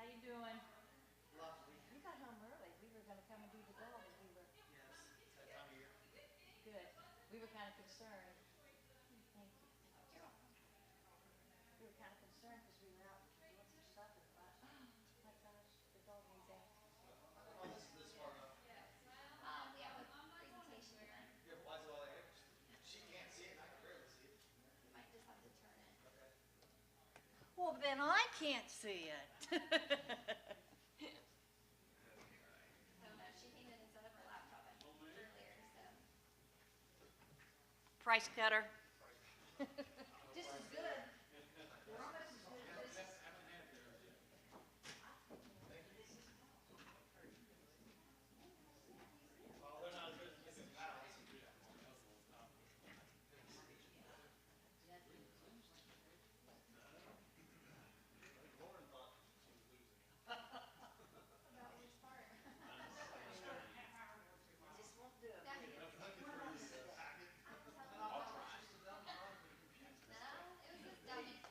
How you doing? Lovely. You got home early. We were gonna come and do the dog as we were. Yes, it's that time of year. Good. We were kind of concerned. Thank you. You're welcome. We were kind of concerned because we were out doing some stuff and thought, oh my gosh, the dog needs out. Oh, this far enough. We have a presentation then. Yeah, but why is it all that? She can't see it, and I can barely see it. You might just have to turn it. Okay. Well, then I can't see it. So no, she came in and set up her laptop earlier, so. Price cutter. Just as good. They're almost as good as this. Well, they're not as good as Mrs. Mouse. Lauren thought she was losing. About which part? Just won't do it. No, Looking for the packet. I'll try. No, it was just dummy.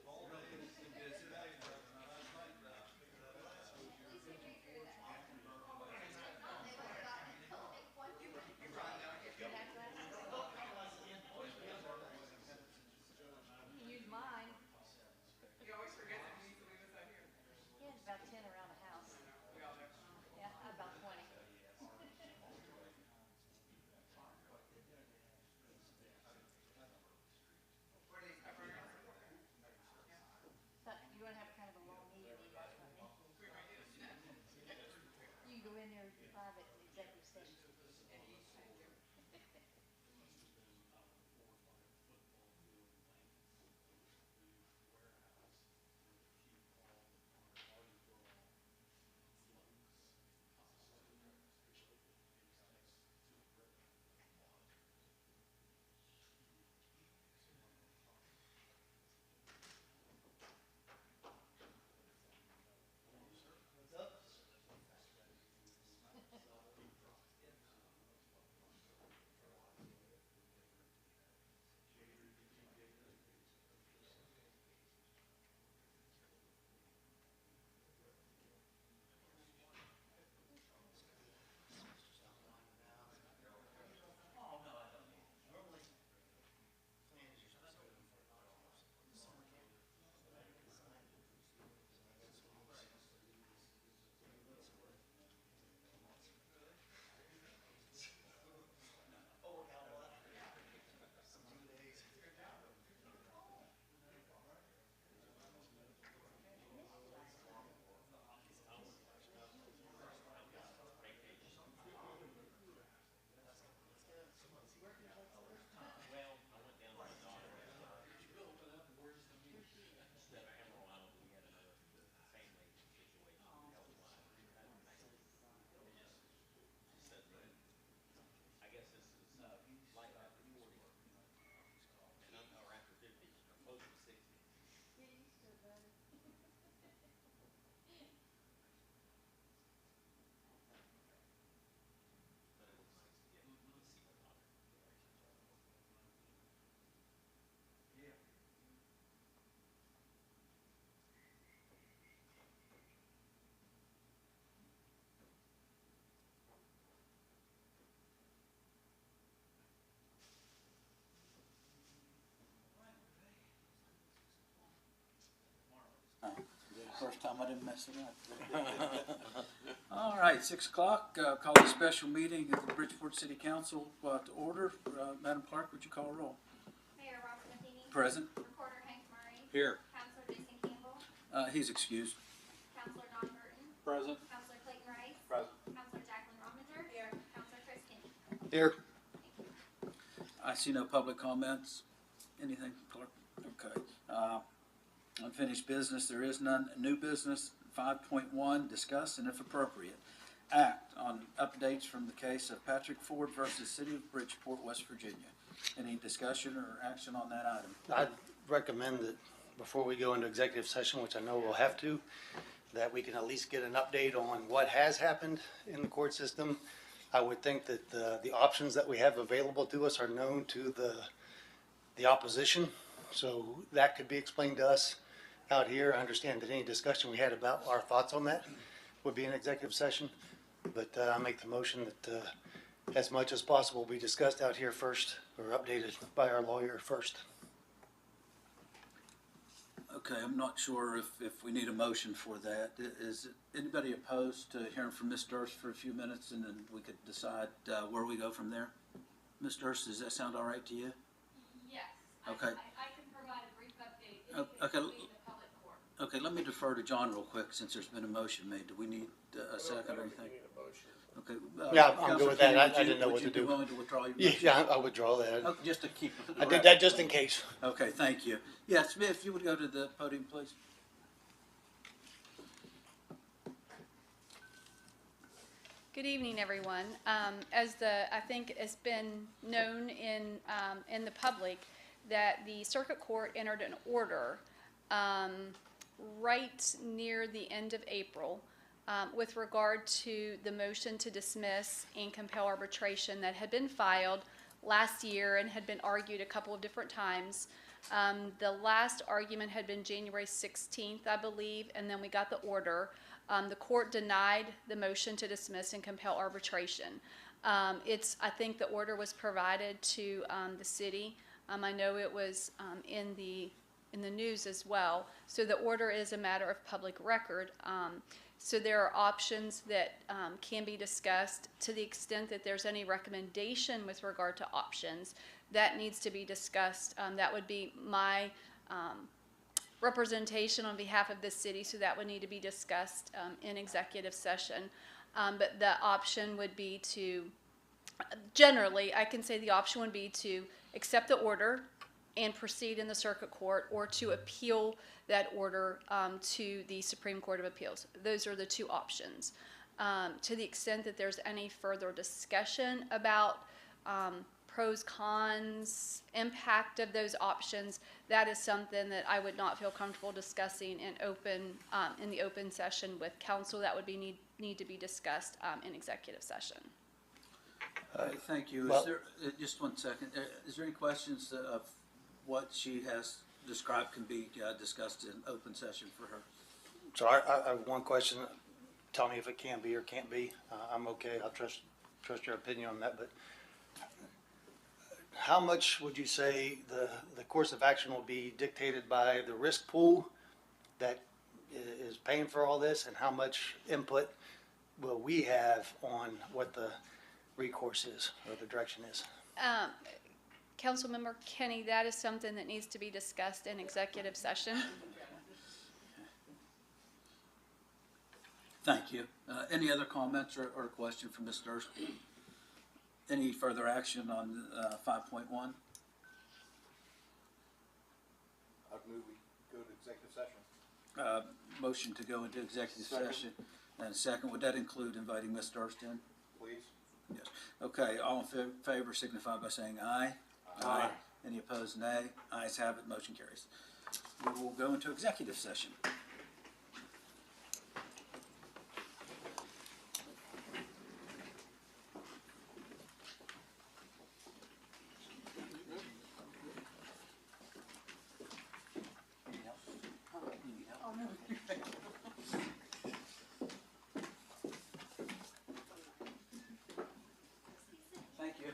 All days. Busy days, now last night, figured that out. At least we figured it out. They would have gotten it till like 1 You have glasses? You can use mine. You always forget that you need to leave us out here. Yeah, it's about 10 around the house. We all do. Yeah, about 20. What are these pepperonis? So you want to have kind of a long meeting, that's what I mean. We might do that. You can go in there private executive session. What's up? Oh, no, I don't. Normally, managers are so summer camp. Oh, work out a lot. Some 2 days. Get used to it, buddy. Yeah. First time I didn't mess it up. All right, 6 o'clock, call a special meeting of the Bridgeport City Council to order. Madam Clerk, would you call a roll? Mayor Robert Matheny. Present. Recorder Hank Murray. Here. Counselor Jason Campbell. He's excused. Counselor Don Burton. Present. Counselor Clayton Rice. Present. Counselor Jacqueline Rominger. Here. Counselor Chris Kinney. Here. I see no public comments. Anything, Clerk? Okay. Unfinished business, there is none. New business, 5.1, discuss and if appropriate, act on updates from the case of Patrick Ford versus City of Bridgeport, West Virginia. Any discussion or action on that item? I'd recommend that before we go into executive session, which I know we'll have to, that we can at least get an update on what has happened in the court system. I would think that the options that we have available to us are known to the opposition, So that could be explained to us out here. I understand that any discussion we had about our thoughts on that would be an executive session. But I make the motion that as much as possible be discussed out here first, or updated by our lawyer first. Okay, I'm not sure if we need a motion for that. Is anybody opposed to hearing from Ms. Durst for a few minutes, and then we could decide where we go from there? Ms. Durst, does that sound all right to you? Yes. Okay. I can provide a brief update. Okay. It the public court. Okay, let me defer to John real quick, since there's been a motion made. Do we need a second or anything? Okay. Yeah, I'm good Counselor with that. Kenny, I would you- didn't know what to Would you do. be willing to withdraw your Yeah, motion? yeah, I withdraw that. Oh, just to keep. I did that just in case. Okay, thank you. Yes, if you would go to the podium, please. Good evening, everyone. I think it's been known in the public that the circuit court entered an order right near the end of April with regard to the motion to dismiss and compel arbitration that had been filed last year and had been argued a couple of different times. The last argument had been January 16th, I believe, and then we got the order. The court denied the motion to dismiss and compel arbitration. I think the order was provided to the city. I know it was in the news as well. So the order is a matter of public record. So there are options that can be discussed to the extent that there's any recommendation with regard to options that needs to be discussed. That would be my representation on behalf of the city, so that would need to be discussed in executive session. But the option would be to, generally, I can say the option would be to accept the order and proceed in the circuit court, or to appeal that order to the Supreme Court of Appeals. Those are the two options. To the extent that there's any further discussion about pros, cons, impact of those options, that is something that I would not feel comfortable discussing in the open session with counsel. That would need to be discussed in executive session. Thank you. Well- Is there, just 1 second, is there any questions of what she has described can be discussed in open session for her? So I have one question. Tell me if it can be or can't be. I'm okay. I'll trust your opinion on that. But how much would you say the course of action will be dictated by the risk pool that is paying for all this, and how much input will we have on what the recourse is or the direction is? Councilmember Kenny, that is something that needs to be discussed in executive session. Thank you. Any other comments or question from Ms. Durst? Any further action on 5.1? I'd move we go to executive session. Motion to go into executive Second. session. And second, would that include inviting Ms. Durst in? Please. Yes. Okay, all in favor signify by saying aye. Aye. Any opposed, nay. Ayes have it, motion carries. We will go into executive session. Thank you.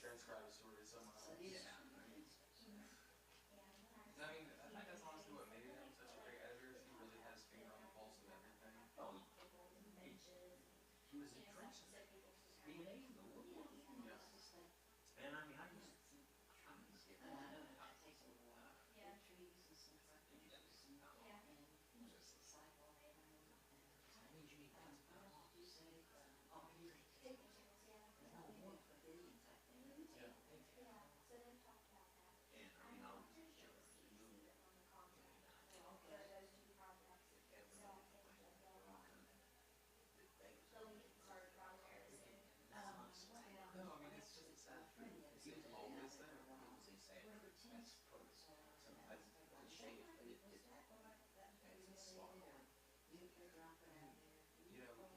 transcribe a story to someone else. Yeah. I mean, that's honestly what made him such a great editor. Is he really had his finger on the pulse of everything. Oh, he was in trenches. Being able to look. Yeah. And I mean, I used to think, how do you get that? Yeah. No, I mean, it's just sad. He was always there. That's probably, that's a shame, but it's a slog. You know, he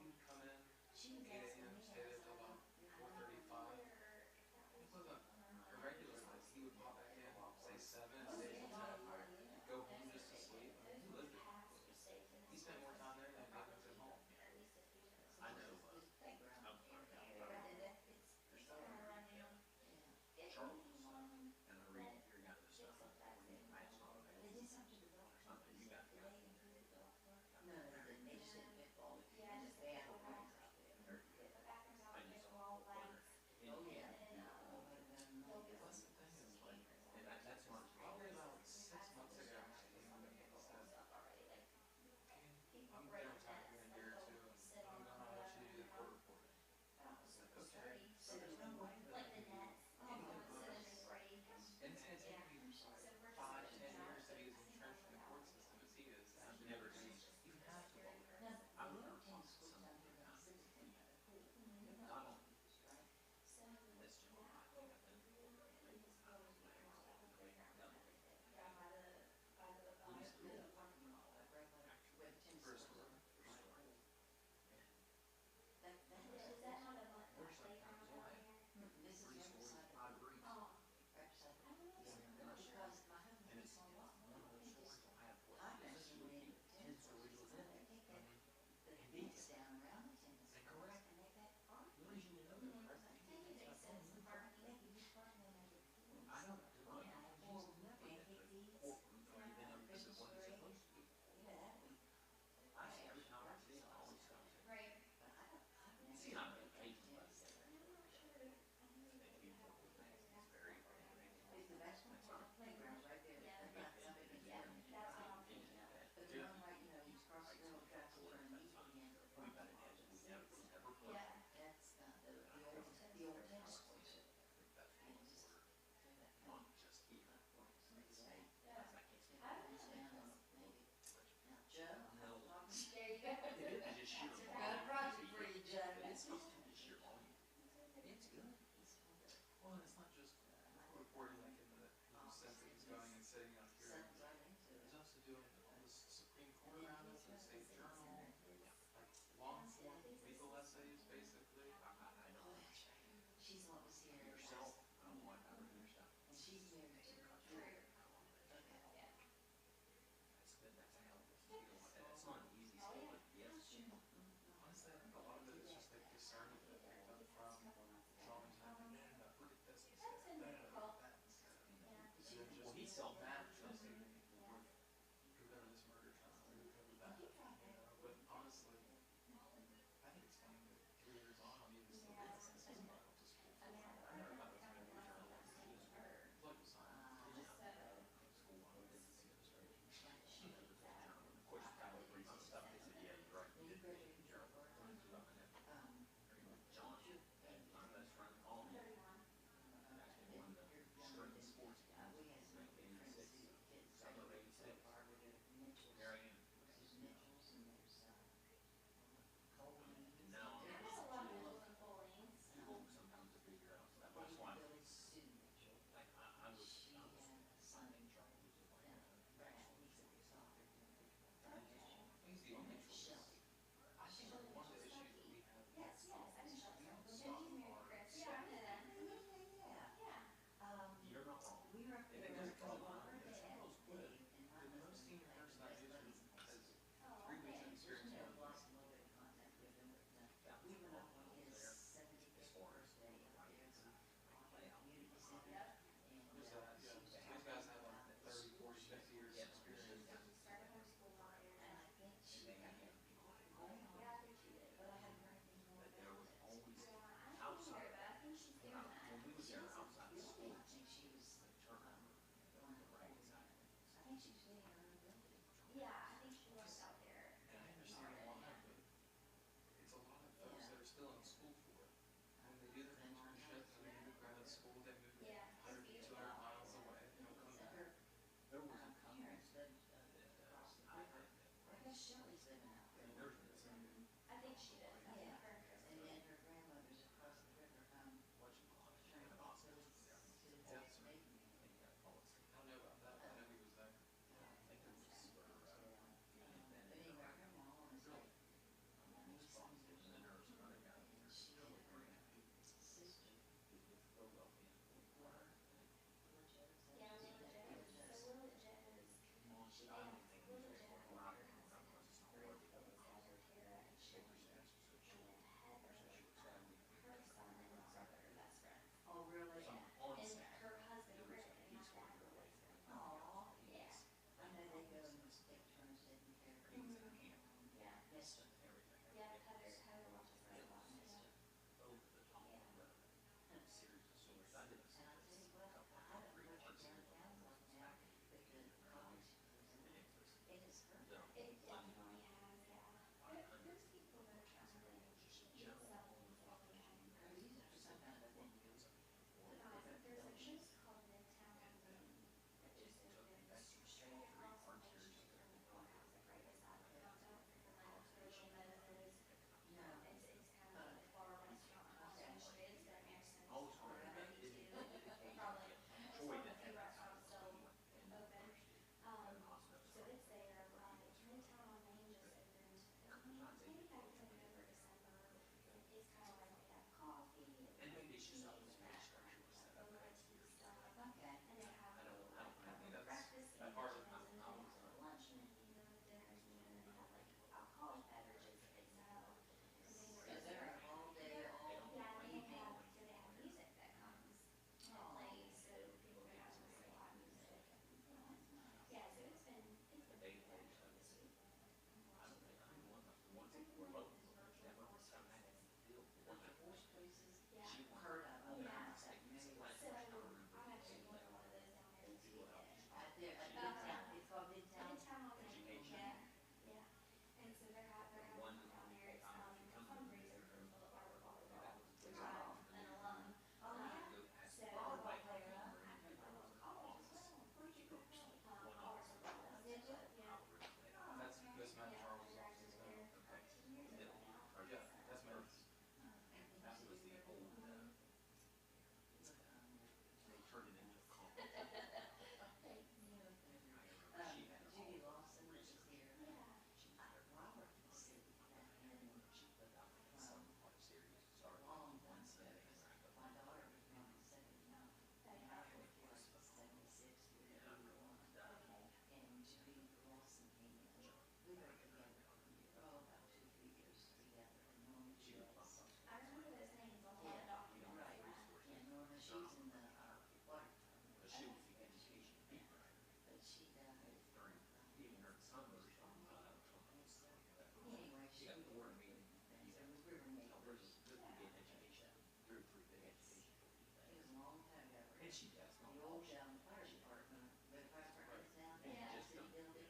would come in 8 a.m., stay there till about 4:35. It wasn't a regular night. He would pop back in, say 7, stay till 10, go home just to sleep. I mean, he lived it. He spent more time there than he did at home. I know, Charles, and I read your young stuff. I saw that. Something you got. That's the thing is like, And that's not probably about 6 months ago, he came to me and said, I'm going to talk to you in a year or two, and I'm going to want you to do the court reporting. I was like, okay. so there's no way that And it's going to take me 5, 10 years to be as entrenched in the court system as he is. I've never seen. You have to love it. I would never seen something like that. Not only this job, First story. And it's one of those stories will have what, 10 stories within it. And these, and correct. The only reason you know they're correct. I don't, to my knowledge, he's never been to a courtroom or even up to what he's supposed to be. I see every time I see him, I always tell him. Right. You see, I'm vacation, but and he worked with me. He's very, that's not. There you go. Well, it's not just reporting like in the sense that he's going and sitting out here. He's also doing all this Supreme Court roundup, the State Journal, like long form legal essays, basically. I know. Yourself, I don't want to cover your stuff. That's a hell of a deal. That's not an easy skill, but yes. Honestly, I think a lot of it is just like discernment that I picked up from drawing time. No, look at this instead. No, look at that instead. And then Well, he just sells that. trusting me with who covered this murder trial, who covered that. You know, but honestly, I think it's funny that 3 years on, I'm even still doing this. This is what I went to school for. I never thought I was going to be a journalist. Political science. School, I didn't see it straight. Of course, you kind of read some stuff, they said, yeah, you're right, you did read it, you're right. John, my best friend called me. Actually won the string sports games in 1986. Who's that? Yeah. These guys have like 30, 40, 50 years experience. Started homeschool out there, and I think she did. Yeah, I think she did, but I haven't heard anything more about it. Yeah, I haven't either, but I think she's doing that. She was outside of school. I think she was, I think she was getting her own building. Yeah, I think she was out there. And I understand why, but it's a lot of folks that are still in school for it. When they do their internships and they move grad school, they move Yeah, 100 to 200 miles away. They don't come back. Her parents lived across the river. I guess Shelley's living out there. I think she did. I think her and Chris. And then her grandmother's across the river from Sherman Village to Maiden. I don't know about that, but I know he was there. But anyway, her mom is like, maybe 70 years old. And she and her sister were Willa Jones. Yeah, Willa Jones. So Willa Jones, she danced, Willa Jones, her husband, Tara and Shelley. And then Heather, her son and daughter are best friends. Oh, really? Yeah. And her husband, Rick, and my dad were best friends. Aw. Yeah. I know they go and take turns taking care of things. Yeah. Mister. Yeah, Heather watches her a lot. Yeah. Yeah. And I tell you what, I don't know what your downtown's like now, but the college is in it. It has hurt. It definitely has, yeah. There's people that are trying to get something going on. Or use it for some kind of a venue. There's a place called Midtown that just opens straight across the main street from the courthouse, like right beside the downtown. Like Social Meadows. No. It's kind of like a bar restaurant on Main Street. It's got American already too. They probably, it's one of the few restaurants still open. So it's there, Midtown on Main just opened, maybe back in November, December. It's kind of like they have coffee and tea and restaurant, donuts and stuff. Okay. And they have breakfast and lunch menu, dinners, and then they have like alcoholic beverages that they sell. And they're all day, all yeah, and they have music that comes and plays, so people can have some live music. Yeah, so it's been pretty good actually this week. Horse places? Yeah. Heard of them. Yeah. So I'm actually going to one of those down there this weekend. At Midtown, it's called Midtown? Midtown on Main, yeah, yeah. And so they're having one down there, it's a fundraiser for Philip Barber Volleyball, which I'm an alum. So volleyball player, I went to college as well. Where'd you go? College of Dallas. Did you? Yeah. That's Matt Yeah, Charles' I office graduated now. there 2 years ago now. Yeah, that's Matt. That was the old, Judy Lawson was here. Yeah. Robert was sitting back in, long time ago. My daughter was born in 79. And I was 76 through 81. And Judy Lawson came in. We were together, about 2-3 years together. And Norma Shields. I remember those names on all the documents. Right. And Norma, she's in the water. But she But she died. Anyway, she worked with me, so we were neighbors. It was a long time ago. The old fire department, the fire department is down there, the city building,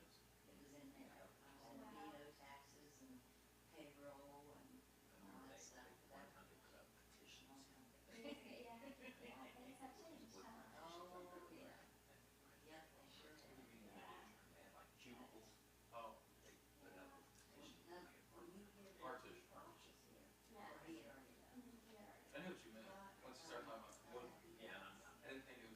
it was in there. I was in veto taxes and payroll and all that stuff. That was a long time ago. Yeah, things have changed, huh? Oh, yeah. Yep, they sure have. Yeah. Oh, When you hear that Partition. Josh is here, Yeah. or he had already left. I knew what you meant. Once you started talking about wood, I didn't think it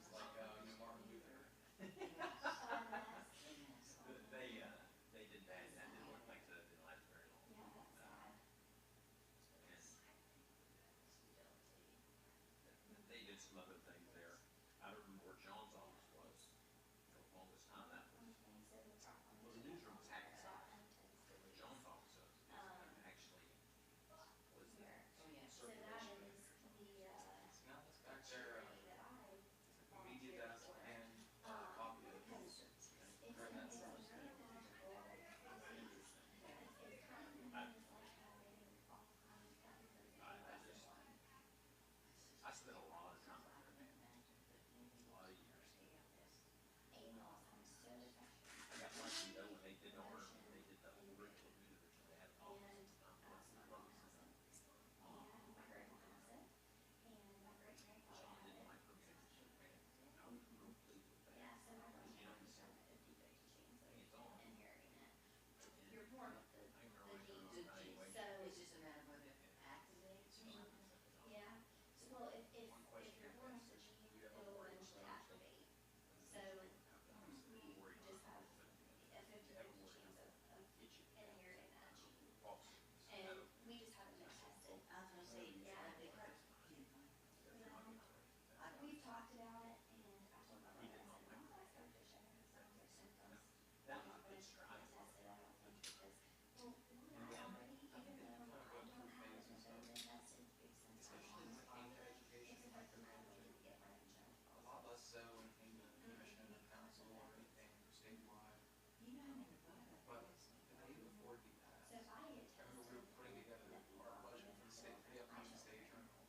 talked about it, and I told my brother, I said, "Mom, I started to show her signs or symptoms. I'm not gonna get tested, I don't think, because, well, one, I already, even though I don't have it, but I've been tested since I'm on Especially this when it came to project, education it's and affected my micromanaging. ability to get my insurance A lot policy. less so when it came to commission or council or anything statewide. You know, I never thought about But that personally. the day before he passed, So if I get I remember we tested, were putting together and if our budget for the state, for the my upcoming state children, journal.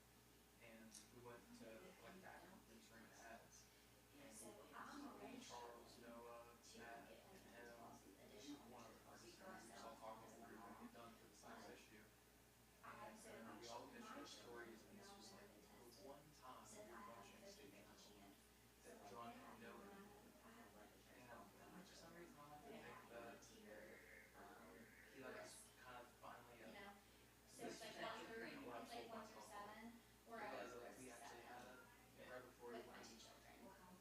And we went to like that conference ran ads. And so we I'm me, already Charles, struggling Noah, to Matt, get my and insurance him, policy, we additional one insurance other policy person, for we myself saw talking as what a we were gonna mom. get done for the size issue. I, And so I remember my we all children, pitched my our stories, children, and this now was never like been the tested, one time so we I were have a watching a 50/50 state journal chance. So that like John they had have, no when idea. I have life insurance And policy for my for some children, reason, I like but to it think had that a tier, he like risk, kind of finally you know? So this it's like is one through, kind of what I it's like told one through myself. seven, we're at Realized a that risk we actually had seven it right before he with my went, two children.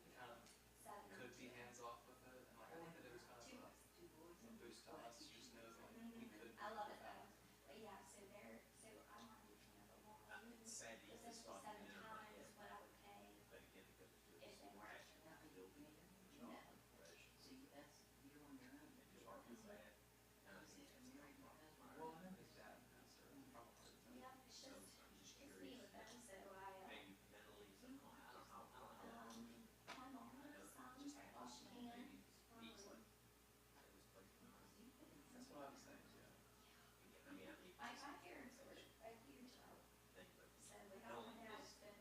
he kind of Seven could and be two. hands off with it. And like I think that it was kind Two of boys. a boost to us to just know that like we could. I love it though, but yeah, so they're, so I'm not even paying the law, essentially 7 times what I would pay if they weren't. No. Well, I know his dad passed her from a heart attack. Yep, it's just, it's me with them, so I, my mom, some, wash hands, That's what I was saying, yeah. my parents were a huge help. So like all my dad's been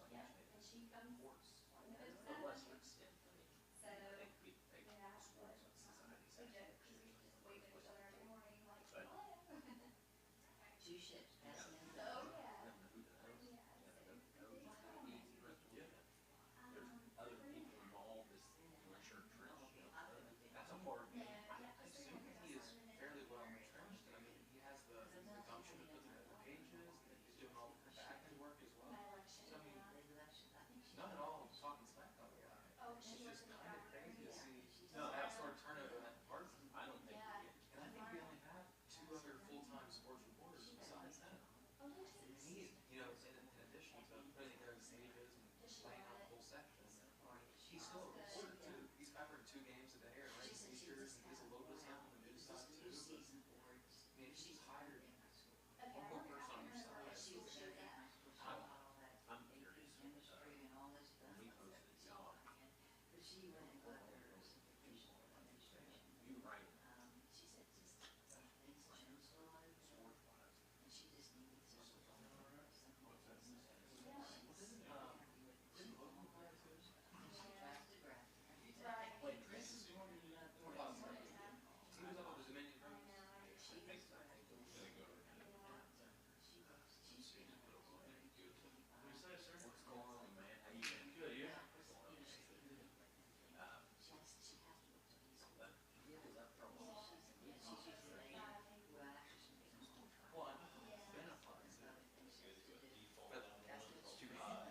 Yeah, and she comes in the The middle of lesser extent, So, they could be yeah, taken but, schools and societies. we joke, cause we just wave at each other every morning, like, Right. hello. Two ships passing in the. Oh, yeah. Never know who that is. Yeah, You so, never know but who they knows. are. Easy resolution. There's other people involved, this Richard Trish, you know, that's a hard game. Yeah, I assume he is fairly well entrenched, and I mean, he has the gumption to put together the pages, and he's doing all the back end work as well. My election, So I mean, The election, I think she. not at all talking smack on the guy. Oh, It's she just works in the kind of factory, crazy to yeah. see No, that sort of turnover in that department. I don't think Yeah. you get. And I think we only have two other full-time sports reporters besides him. Oh, did And you? he, you know, in addition to putting together the pages and laying out the whole sections, he's still a reporter too. He's covering 2 games a day or writing features, and he's a local sound on the news side too. Season boards. I mean, if she's hired Okay, one more person on each side, She was there in high school, she taught all that. I'm curious, Chemistry and all this stuff. when we posted the job, But she went and got her certification in administration. you write She said just, things have changed a lot, sports wise. and she just needed some. didn't Logan play too? Right. Wait, Chris is more positive. He was up at the Dominion Group. What's going on, man? How you been? Good, yeah. Well, I know it's been a fun season. But it's too hot.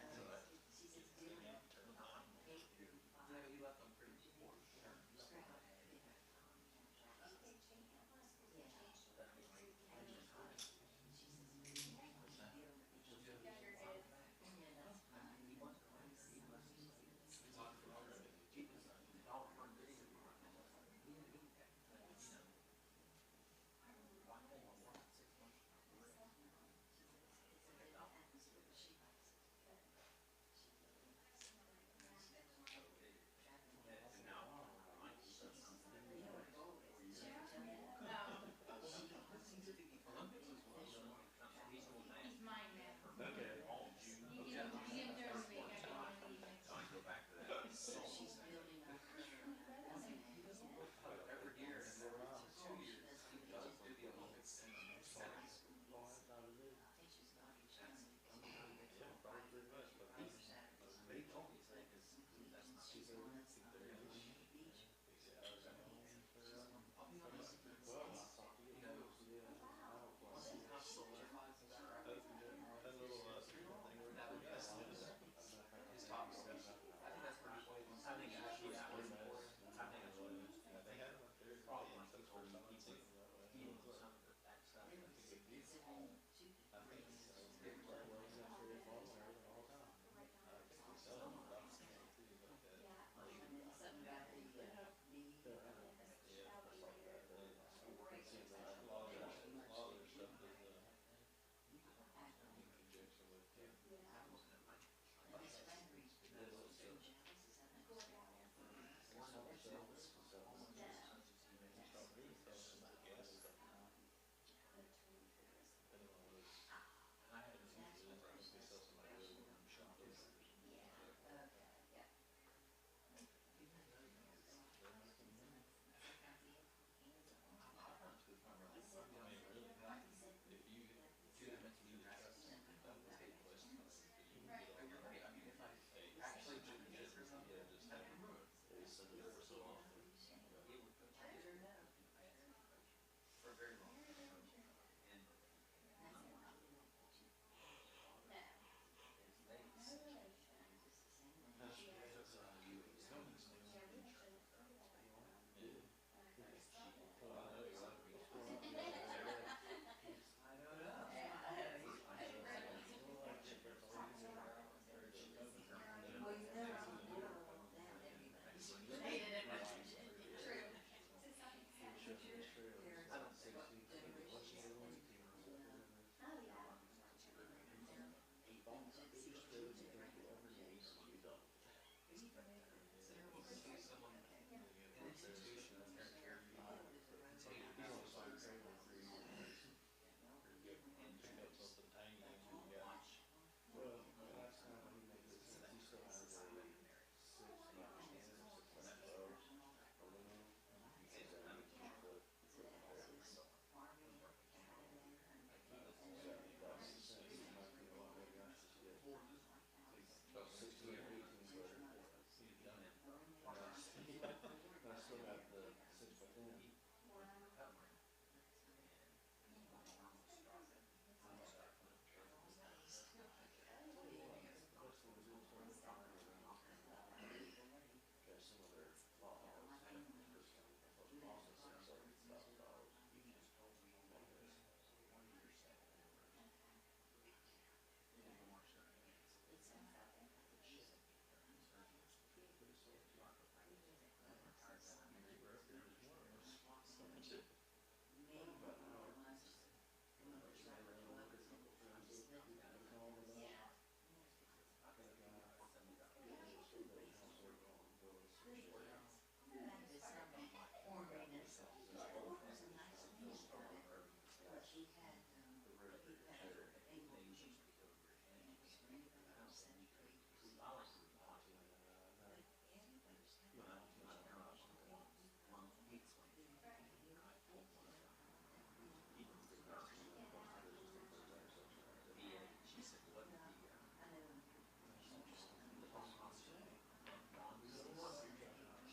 Yeah, but he left on pretty poor terms. Olympics as well. He's mine now. Okay. All June. You can during the week, I can only leave next I go back to that. She's building up her. He doesn't look like every year, and there were 2 years he does do the Olympics in settings. They told me, say, 'cause that's not too good. I'll be honest, you know, once he kind of solidifies that record, that would be his top step. I think that's pretty cool. I think actually, I was more, I think it's what problem like he told me, he did some of that stuff. But you're right, I mean, if I actually did the business, I'd be ruined. For a very long time. Terrible to see someone, an institution that's very carefree, continue to be so successful. And pick up something tiny and you watch. He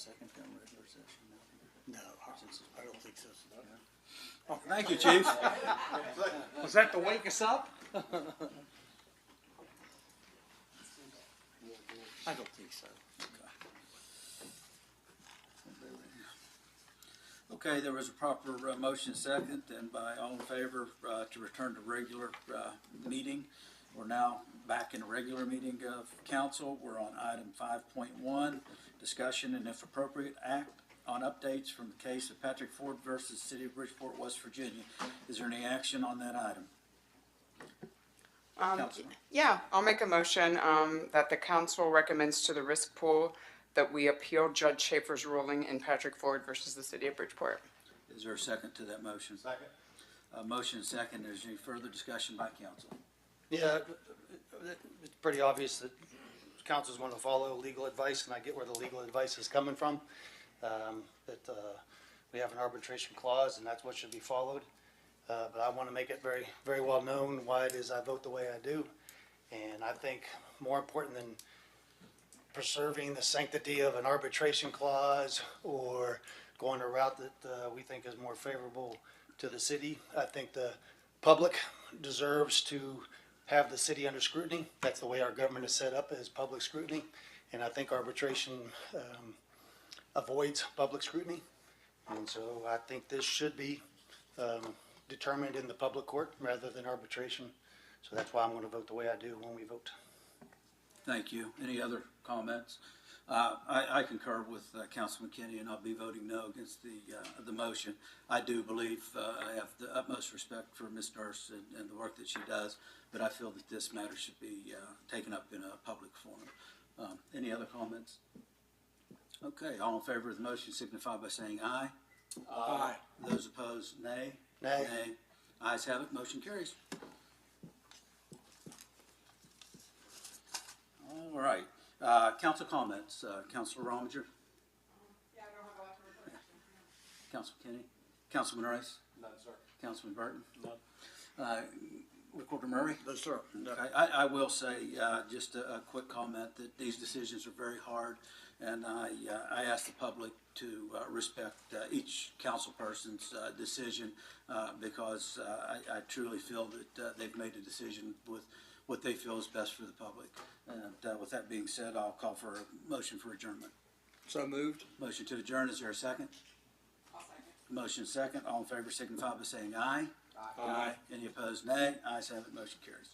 second to regular session now? No, I don't think so. Oh, thank you, Chief. Was that to wake us up? I don't think so. Okay, there was a proper motion second, and by all in favor to return to regular meeting. We're now back in a regular meeting of council. We're on item 5.1, discussion and if appropriate, act on updates from the case of Patrick Ford versus City of Bridgeport, West Virginia. Is there any action on that item? Councilman. Yeah, I'll make a motion that the council recommends to the risk pool that we appeal Judge Schaefer's ruling in Patrick Ford versus the City of Bridgeport. Is there a second to that motion? Second. Motion second. Is there any further discussion by council? Yeah, it's pretty obvious that council's going to follow legal advice, and I get where the legal advice is coming from. We have an arbitration clause, and that's what should be followed. But I want to make it very, very well known why it is I vote the way I do. And I think more important than preserving the sanctity of an arbitration clause or going a route that we think is more favorable to the city, I think the public deserves to have the city under scrutiny. That's the way our government is set up, as public scrutiny. And I think arbitration avoids public scrutiny. And so I think this should be determined in the public court rather than arbitration. So that's why I'm going to vote the way I do when we vote. Thank you. Any other comments? I concur with Councilman Kenny, and I'll be voting no against the motion. I do believe I have the utmost respect for Ms. Nurse and the work that she does, but I feel that this matter should be taken up in a public forum. Any other comments? Okay, all in favor of the motion signify by saying aye. Aye. Those opposed, nay. Nay. Ayes have it, motion carries. All right, council comments. Councilor Rominger, Yeah, I don't have a lot to report. Councilman Kenny, Councilman Rice, None, sir. Councilman Burton. Recorder Murray. No, sir. Okay, I will say, just a quick comment that these decisions are very hard, and I ask the public to respect each council person's decision because I truly feel that they've made a decision with what they feel is best for the public. And with that being said, I'll call for a motion for adjournment. So moved. Motion to adjourn, is there a second? I'll second. Motion second, all in favor signify by saying aye. Aye. Any opposed, nay. Ayes have it, motion carries.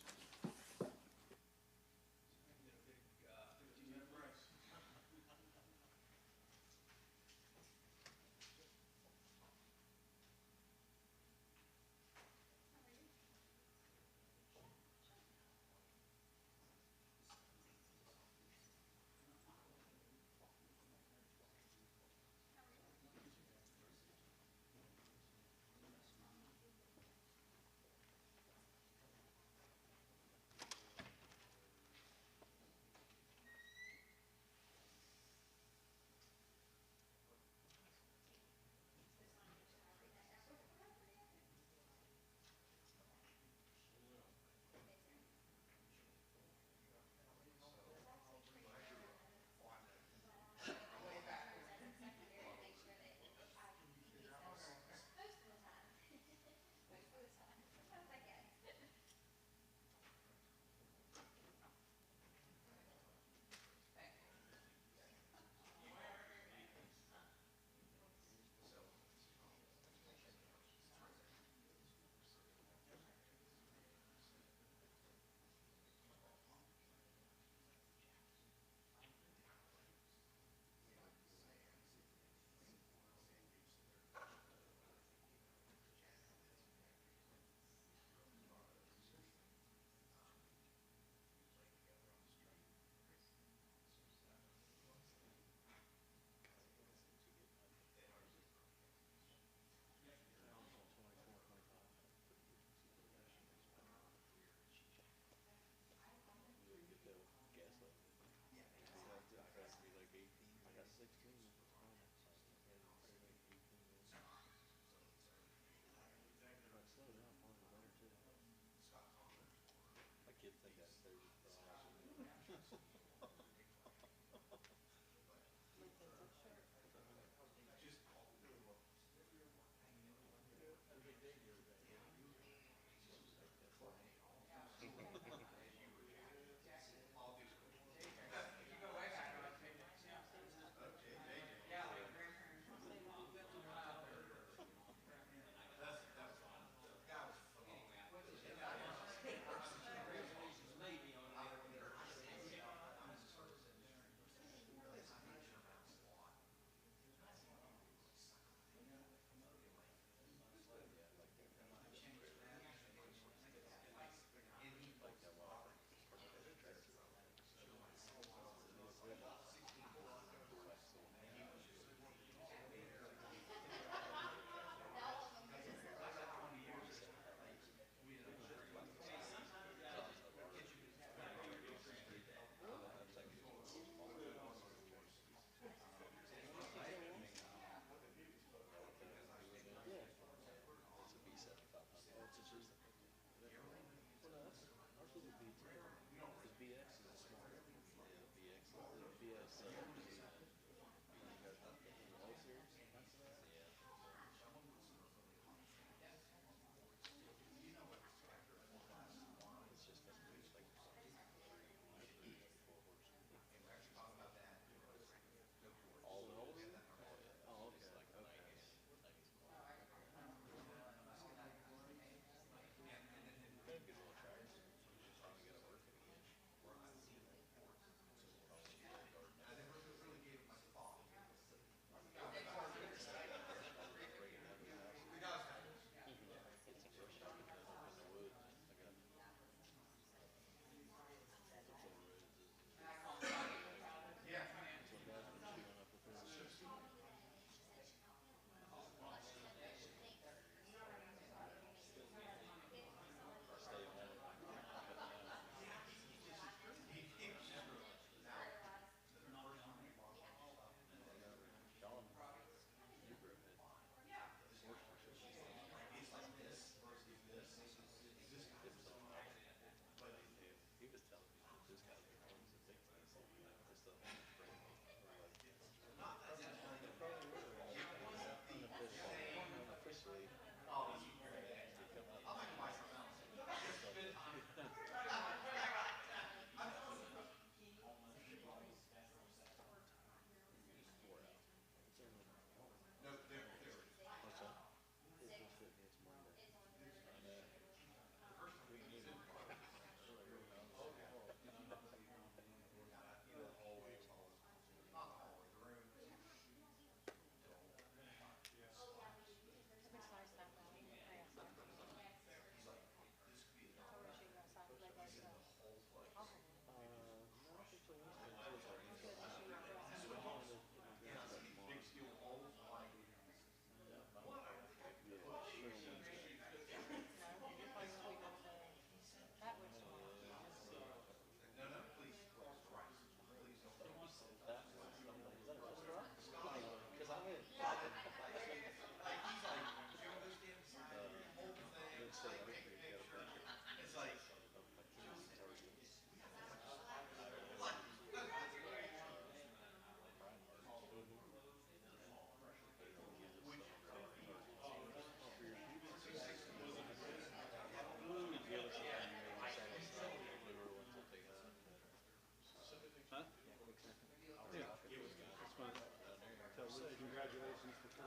It's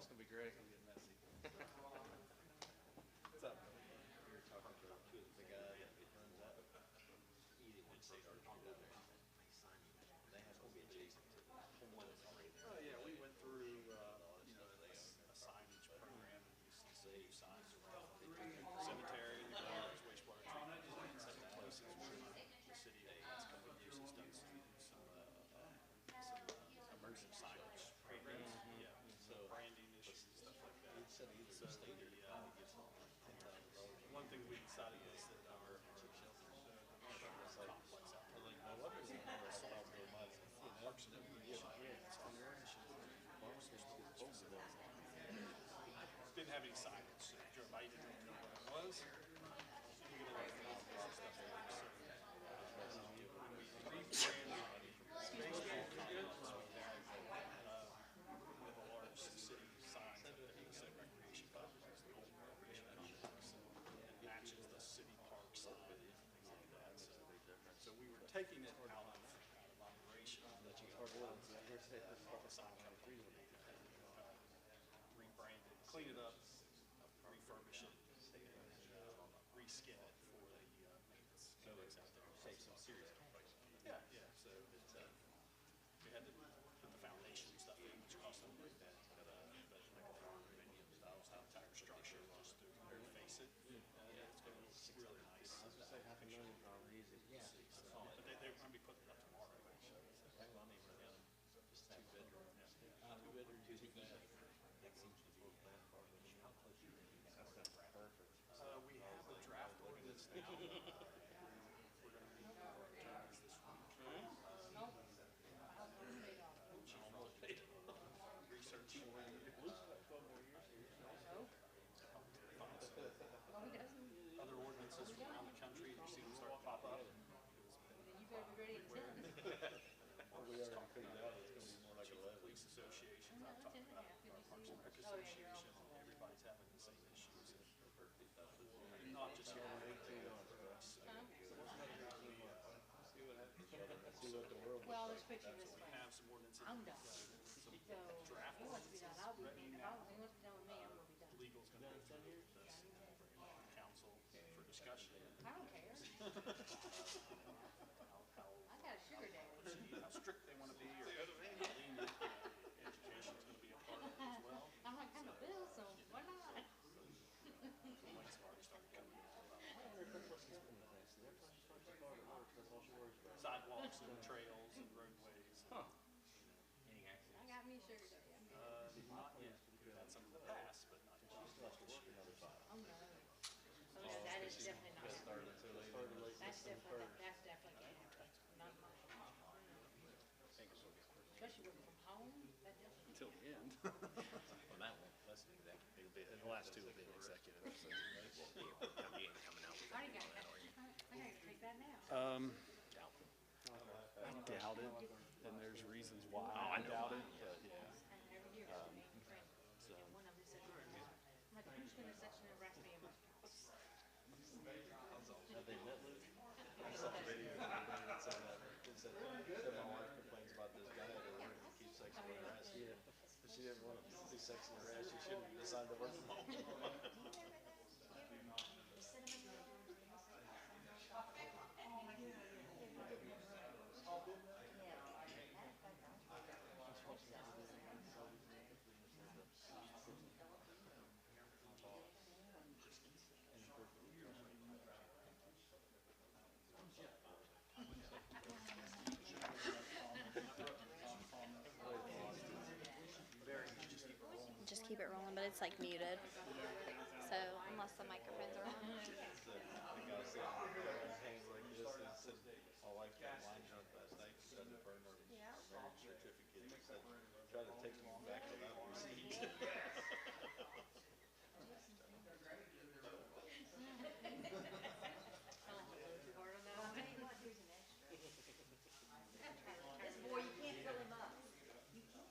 gonna be great. It's gonna get messy. What's up? We were talking to the guy that runs that. They have to be adjacent to the homeowners already there. Oh, yeah, we went through, you know, a signage program and used to say signs around cemetery, wastewater treatment plants, and places where the city the last couple of years has done some emergency signage programs. Yeah, so branding issues, stuff like that. He said either So stay there, he gets one thing we decided is that our complex out there, like, well, what is it? Parks and didn't have any signage. So Joe Biden didn't know what it was. You get a lot of stuff there. So, when we rebranded baseball complex, with a large city sign that said recreation complex, the old recreation complex, and it matches the city park sign and things like that. So we were taking it out of operation. The sign company rebrand it, clean it up, refurbish it, and reskin it for the maintenance complex out there. Save some serious complaints. Yeah, yeah. So it's, we had to put the foundation stuff in, which cost them like that. But like a condominium style tire structure, just to face it. It's going to look really nice. I was gonna say, how can you run easy? Yeah. But they're going to be putting it up tomorrow. Just two bedroom. Two bedroom, two bath. That seems to be how close you think? That's perfect. We have a draft ordinance now. We're going to meet with our attorneys this week. Research. Other ordinances from around the country, you see them start to pop up. You better be ready at 10. We already figured out it's going to be more like 11. Police associations, I've talked about our Parks and Rec Association, everybody's having the same issues. Not just here. Well, let's picture it this way. We have some ordinances. I'm done. So, he wants to be done, I'll be done. If he wants to be done with me, I'm gonna be done. Legal's going to go through this council for discussion. I don't care. I got a sugar daddy. How strict they want to be or how lenient education's going to be a part of it as well. I'm like, I'm a bill, so why not? Mike's already started coming in about sidewalks and trails and roadways. And, I got me a sugar daddy. not yet. We've had some in the past, but not yet. Oh, no. Oh, no, that is definitely not happening. That's definitely can't happen. Not mine. Especially working from home, that definitely. Until the end. Well, that won't, it'll be, the last two will be executive, so it won't be coming out with I already got that. I gotta take that now. I doubt it, and there's reasons why I know doubt why. it, but yeah. Every year, they train. And one of them said, I'm like, who's gonna section and rest me in my house? Have they met Luke? I saw the video that said that. It said my wife complains about this guy that keeps sexually harassing her. But she didn't want to be sexually harassed. She shouldn't have decided to work from home. Just keep it rolling, but it's like muted. So unless the microphones are on. The guy said, hands like this, and said, my wife got lined up last night, she said to burn her marriage certificate. He said, try to take me back without a receipt. This boy, you can't fill him up. You sure?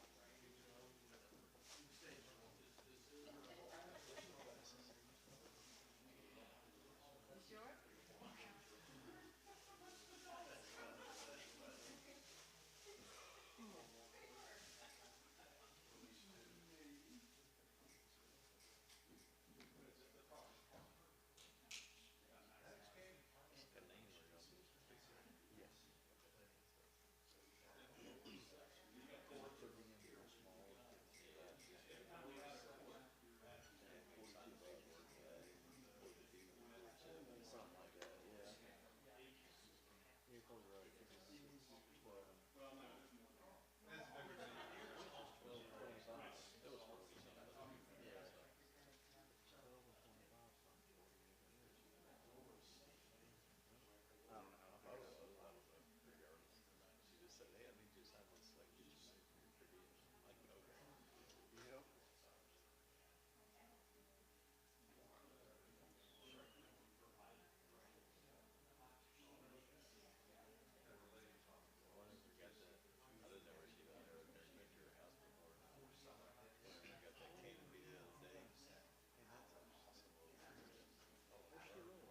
said, hey, they just have this like tradition, like okay. Yep. I didn't know where she was. I've never been to her house before. We got that canopy the other day. And that's awesome. Oh, where's she live?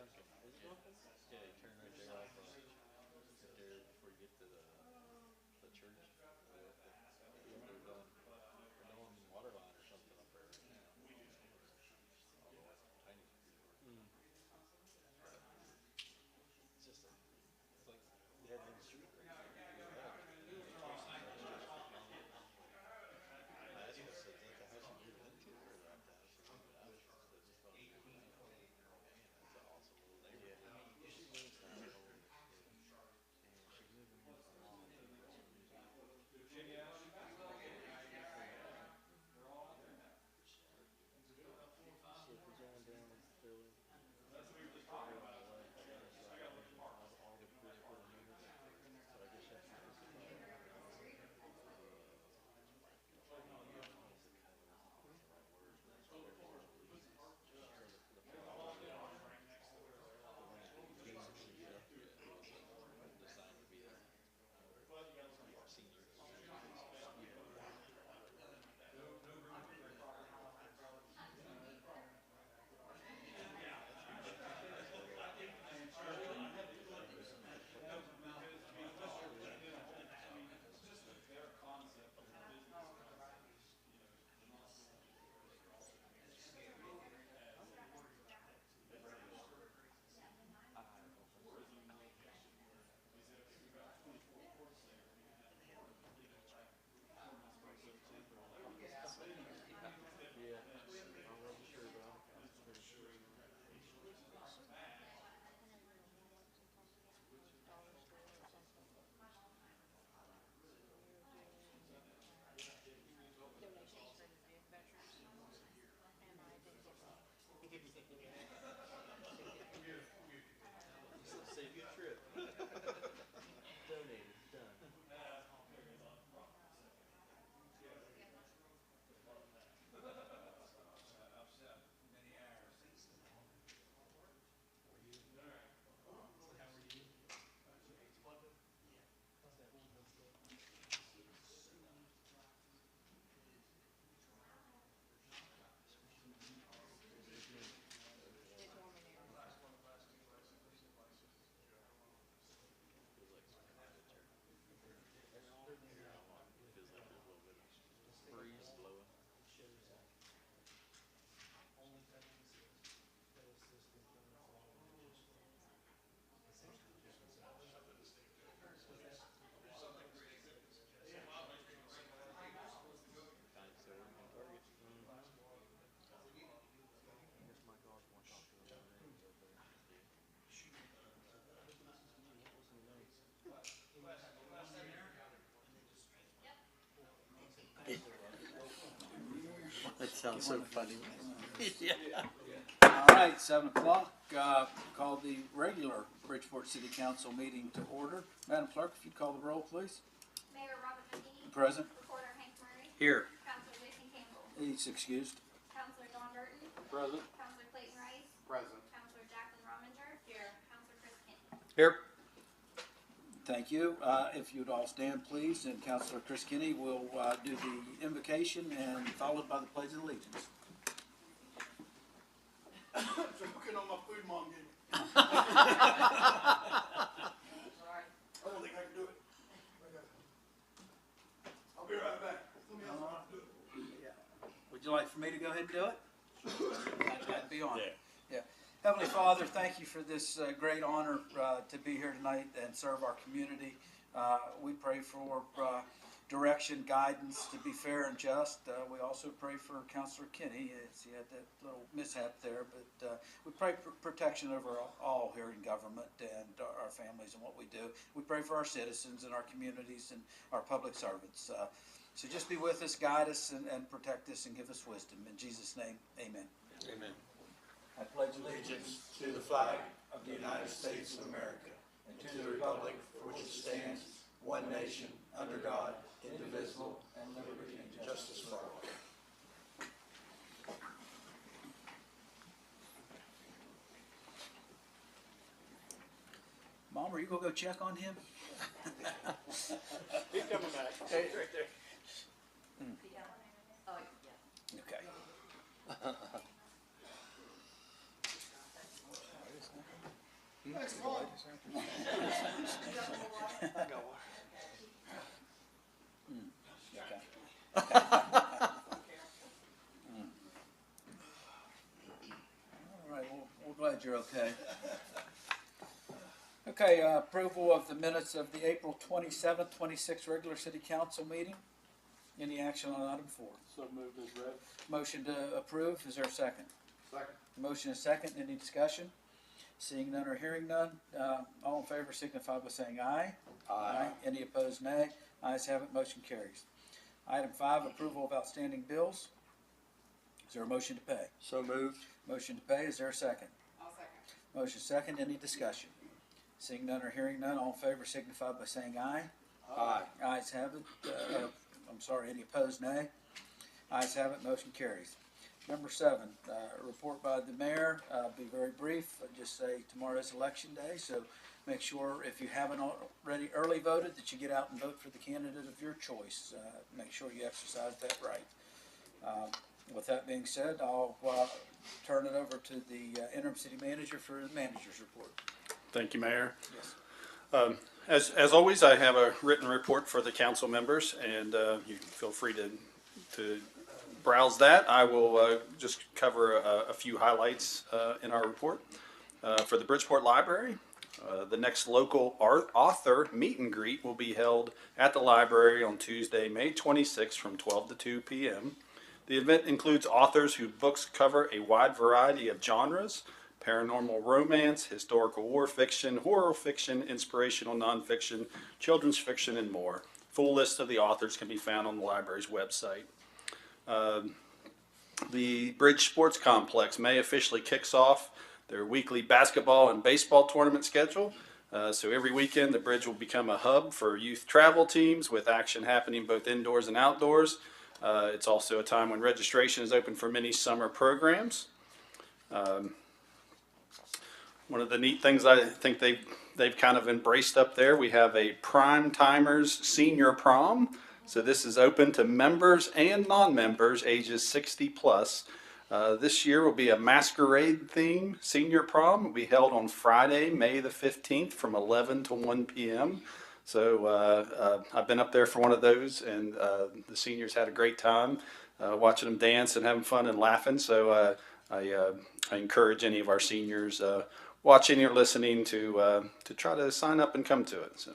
Duncan. Is it Duncan? Yeah, you turn right there off right there before you get to the church. They're doing water line or something up there right now. Although Tiny's pretty hard. It's just it's like they had one street right there. I asked her, said, is that the house you moved into or that the house you moved out of? I just thought you moved out. Man, that's an awesome little neighborhood. Yeah. She lives down there. And she's moving with her mom to the museum. So if you're going down to Philly, all the Bridgeport units. So I guess you have to visit designed to be a senior. Yeah, I wasn't sure, but I'm pretty sure. Save you a trip. Donated. Done. Feels like some temperature. Feels like there's a little bit of breeze blowing. Kind still working on target. I guess my dog wants to talk to him over there. That sounds so funny. All right, 7 o'clock, call the regular Bridgeport City Council meeting to order. Madam Clerk, if you'd call the roll, please. Mayor Robert McKinney. Present. Recorder Hank Murray. Here. Counselor Jason Campbell. He's excused. Counselor Don Burton. Present. Counselor Clayton Rice. Present. Counselor Jacqueline Rominger. Here. Counselor Chris Kinney. Here. Thank you. If you'd all stand, please, and Counselor Chris Kinney will do the invocation and followed by the Pledge of Allegiance. Joking on my food mom gave me. I don't think I can do it. I'll be right back. Let me ask how to do it. Would you like for me to go ahead and do it? That'd be on. Yeah. Heavenly Father, thank you for this great honor to be here tonight and serve our community. We pray for direction, guidance, to be fair and just. We also pray for Counselor Kinney, as he had that little mishap there, but we pray for protection over all here in government and our families and what we do. We pray for our citizens and our communities and our public servants. So just be with us, guide us, and protect us and give us wisdom. In Jesus' name, amen. Amen. I pledge allegiance To the flag of the United States of America and to the republic for which it stands, one nation, under God, indivisible, and liberty and justice for all. Mom, are you gonna go check on him? He's coming back. Hey. Right there. Oh, yeah. Okay. All right, well, we're glad you're okay. Okay, approval of the minutes of the April 27th, 26th regular city council meeting. Any action on item 4? So moved as read. Motion to approve, is there a second? Second. Motion is second, any discussion? Seeing none or hearing none, all in favor signify by saying aye. Aye. Any opposed, nay. Ayes have it, motion carries. Item 5, approval of outstanding bills. Is there a motion to pay? So moved. Motion to pay, is there a second? I'll second. Motion second, any discussion? Seeing none or hearing none, all in favor signify by saying aye. Aye. Ayes have it, any opposed, nay. Ayes have it, motion carries. Number 7, a report by the mayor, be very brief, just say tomorrow's election day, so make sure if you haven't already early voted that you get out and vote for the candidate of your choice. Make sure you exercise that right. With that being said, I'll turn it over to the interim city manager for the manager's report. Thank you, Mayor. Yes. As always, I have a written report for the council members, and you can feel free to browse that. I will just cover a few highlights in our report. For the Bridgeport Library, the next local author meet and greet will be held at the library on Tuesday, May 26th from 12 to 2 p.m. The event includes authors whose books cover a wide variety of genres: paranormal romance, historical war fiction, horror fiction, inspirational nonfiction, children's fiction, and more. Full list of the authors can be found on the library's website. The Bridge Sports Complex May officially kicks off their weekly basketball and baseball tournament schedule. So every weekend, the Bridge will become a hub for youth travel teams with action happening both indoors and outdoors. It's also a time when registration is open for many summer programs. One of the neat things I think they've kind of embraced up there, we have a Prime Timers Senior Prom. So this is open to members and non-members ages 60 plus. This year will be a masquerade theme senior prom. It will be held on Friday, May the 15th from 11 to 1 p.m. So I've been up there for one of those, and the seniors had a great time watching them dance and having fun and laughing. So I encourage any of our seniors watching or listening to try to sign up and come to it. So.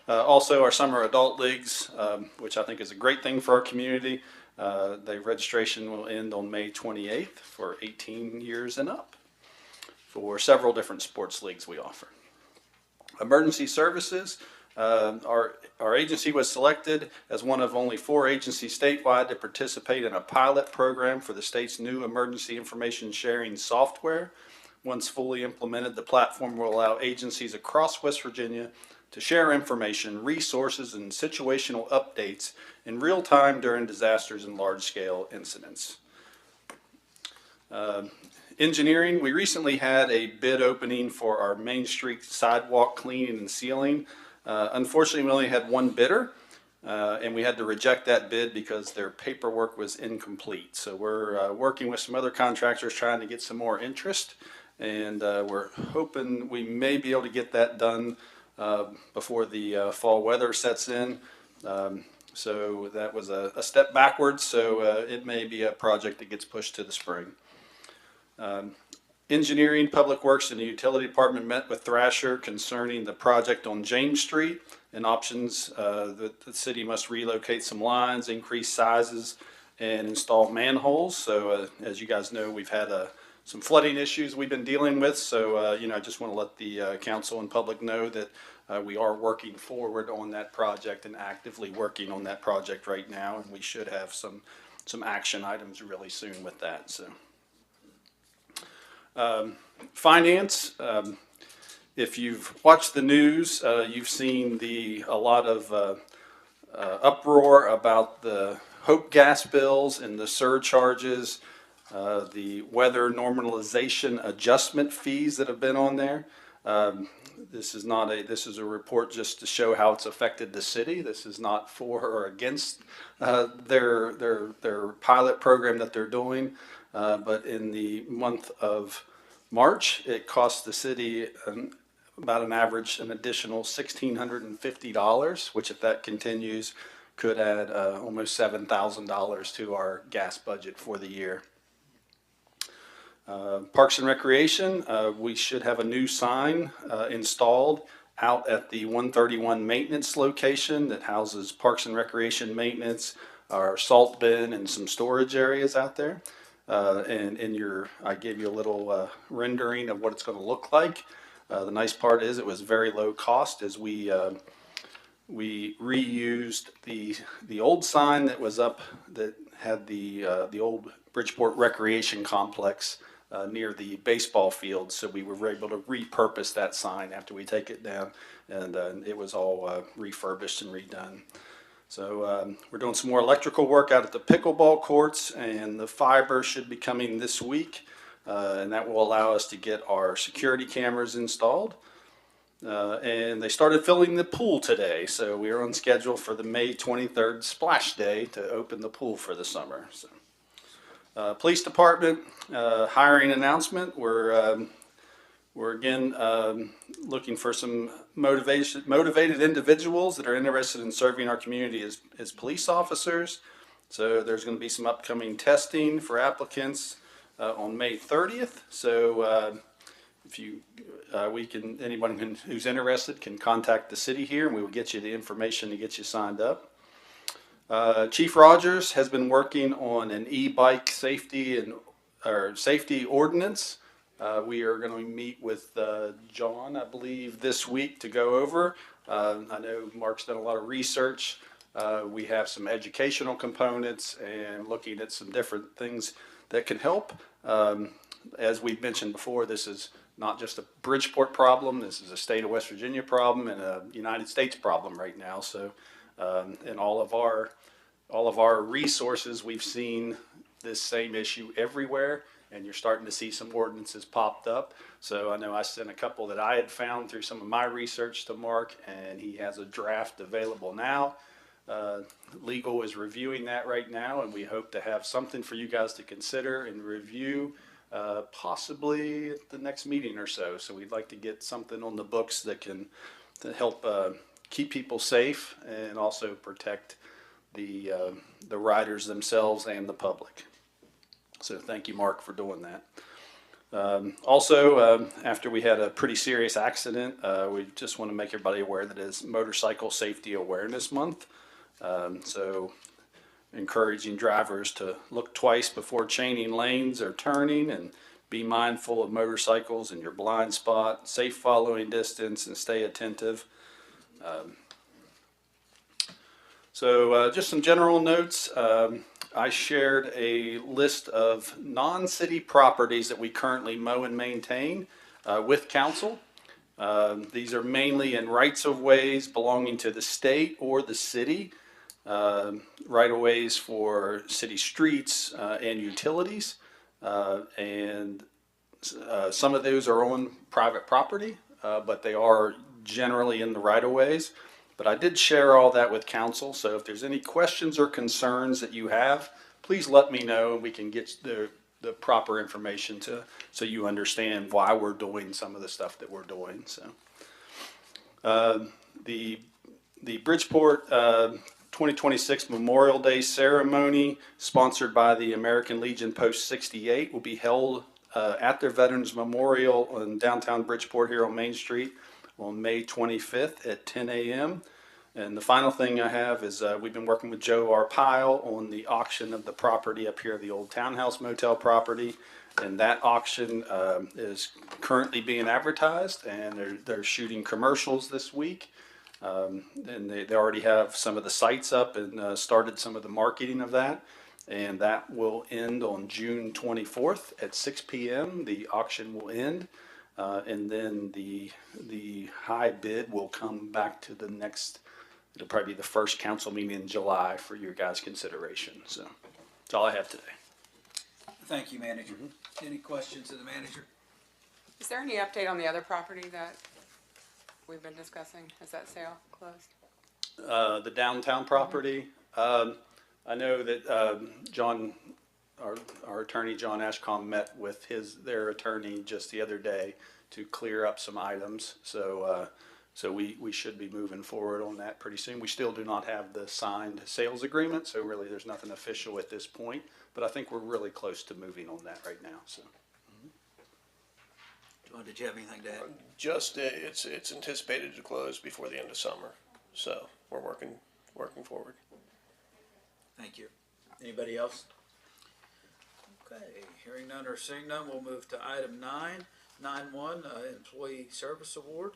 Also, our summer adult leagues, which I think is a great thing for our community. The registration will end on May 28th for 18 years and up for several different sports leagues we offer. Emergency services. Our agency was selected as one of only 4 agencies statewide to participate in a pilot program for the state's new emergency information sharing software. Once fully implemented, the platform will allow agencies across West Virginia to share information, resources, and situational updates in real time during disasters and large-scale incidents. Engineering, we recently had a bid opening for our Main Street sidewalk cleaning and sealing. Unfortunately, we only had one bidder, and we had to reject that bid because their paperwork was incomplete. So we're working with some other contractors trying to get some more interest, and we're hoping we may be able to get that done before the fall weather sets in. So that was a step backwards, so it may be a project that gets pushed to the spring. Engineering, Public Works, and the Utility Department met with Thrasher concerning the project on James Street and options that the city must relocate some lines, increase sizes, and install manholes. So as you guys know, we've had some flooding issues we've been dealing with. So I just want to let the council and public know that we are working forward on that project and actively working on that project right now, and we should have some action items really soon with that. So Finance, if you've watched the news, you've seen a lot of uproar about the Hope gas bills and the surcharges, the weather normalization adjustment fees that have been on there. This is a report just to show how it's affected the city. This is not for or against their pilot program that they're doing. But in the month of March, it cost the city about an additional $1,650, which if that continues, could add almost $7,000 to our gas budget for the year. Parks and Recreation, we should have a new sign installed out at the 131 maintenance location that houses Parks and Recreation maintenance, our salt bin, and some storage areas out there. And I gave you a little rendering of what it's going to look like. The nice part is it was very low cost as we reused the old sign that was up that had the old Bridgeport Recreation Complex near the baseball field. So we were able to repurpose that sign after we take it down, and it was all refurbished and redone. So we're doing some more electrical work out at the pickleball courts, and the fiber should be coming this week, and that will allow us to get our security cameras installed. And they started filling the pool today, so we are on schedule for the May 23rd splash day to open the pool for the summer. So, police department hiring announcement. We're again looking for some motivated individuals that are interested in serving our community as police officers. So there's going to be some upcoming testing for applicants on May 30th. So if anyone who's interested can contact the city here, and we will get you the information to get you signed up. Chief Rogers has been working on an e-bike safety ordinance. We are going to meet with John, I believe, this week to go over. I know Mark's done a lot of research. We have some educational components and looking at some different things that can help. As we've mentioned before, this is not just a Bridgeport problem. This is a state of West Virginia problem and a United States problem right now. So, in all of our resources, we've seen this same issue everywhere, and you're starting to see some ordinances popped up. So I know I sent a couple that I had found through some of my research to Mark, and he has a draft available now. Legal is reviewing that right now, and we hope to have something for you guys to consider and review possibly at the next meeting or so. So we'd like to get something on the books that can help keep people safe and also protect the riders themselves and the public. So thank you, Mark, for doing that. Also, after we had a pretty serious accident, we just want to make everybody aware that it's Motorcycle Safety Awareness Month. So encouraging drivers to look twice before changing lanes or turning, and be mindful of motorcycles in your blind spot, safe following distance, and stay attentive. So just some general notes. I shared a list of non-city properties that we currently mow and maintain with council. These are mainly in rights-of-ways belonging to the state or the city, right-of-ways for city streets and utilities, and some of those are on private property, but they are generally in the right-of-ways. But I did share all that with council, so if there's any questions or concerns that you have, please let me know, and we can get the proper information so you understand why we're doing some of the stuff that we're doing. So the Bridgeport 2026 Memorial Day ceremony, sponsored by the American Legion Post 68, will be held at their Veterans Memorial in downtown Bridgeport here on Main Street on May 25th at 10 a.m. And the final thing I have is we've been working with Joe Arpile on the auction of the property up here, the old Townhouse Motel property. And that auction is currently being advertised, and they're shooting commercials this week. And they already have some of the sites up and started some of the marketing of that. And that will end on June 24th at 6 p.m. The auction will end. And then the high bid will come back to the next, it'll probably be the first council meeting in July for your guys' consideration. So that's all I have today. Thank you, manager. Any questions of the manager? Is there any update on the other property that we've been discussing? Has that sale closed? The downtown property, I know that John, our attorney, John Ashcom, met with their attorney just the other day to clear up some items. So we should be moving forward on that pretty soon. We still do not have the signed sales agreement, so really there's nothing official at this point. But I think we're really close to moving on that right now. So. John, did you have anything to add? Just, it's anticipated to close before the end of summer, so we're working forward. Thank you. Anybody else? Okay, hearing none or seeing none, we'll move to item 9.1, Employee Service Award.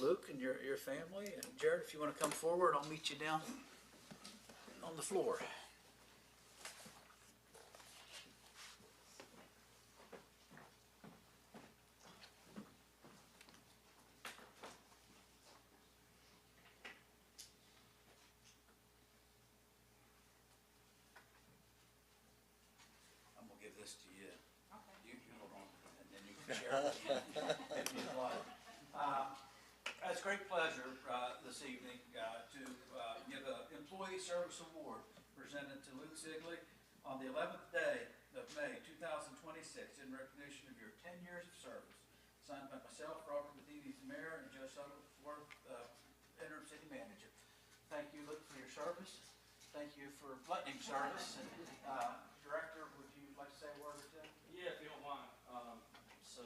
Luke and your family, and Jared, if you want to come forward, I'll meet you down on the floor. I'm gonna give this to you. You hold on, and then you can share it if you'd like. It's a great pleasure this evening to give an Employee Service Award presented to Luke Sigley on the 11th day of May 2026 in recognition of your 10 years of service. Signed by myself, Robert Medini, the mayor, and Joe Sutherland, interim city manager. Thank you, Luke, for your service. Thank you for lightning service. And, Director, would you like to say a word or two? Yeah, if you don't mind. So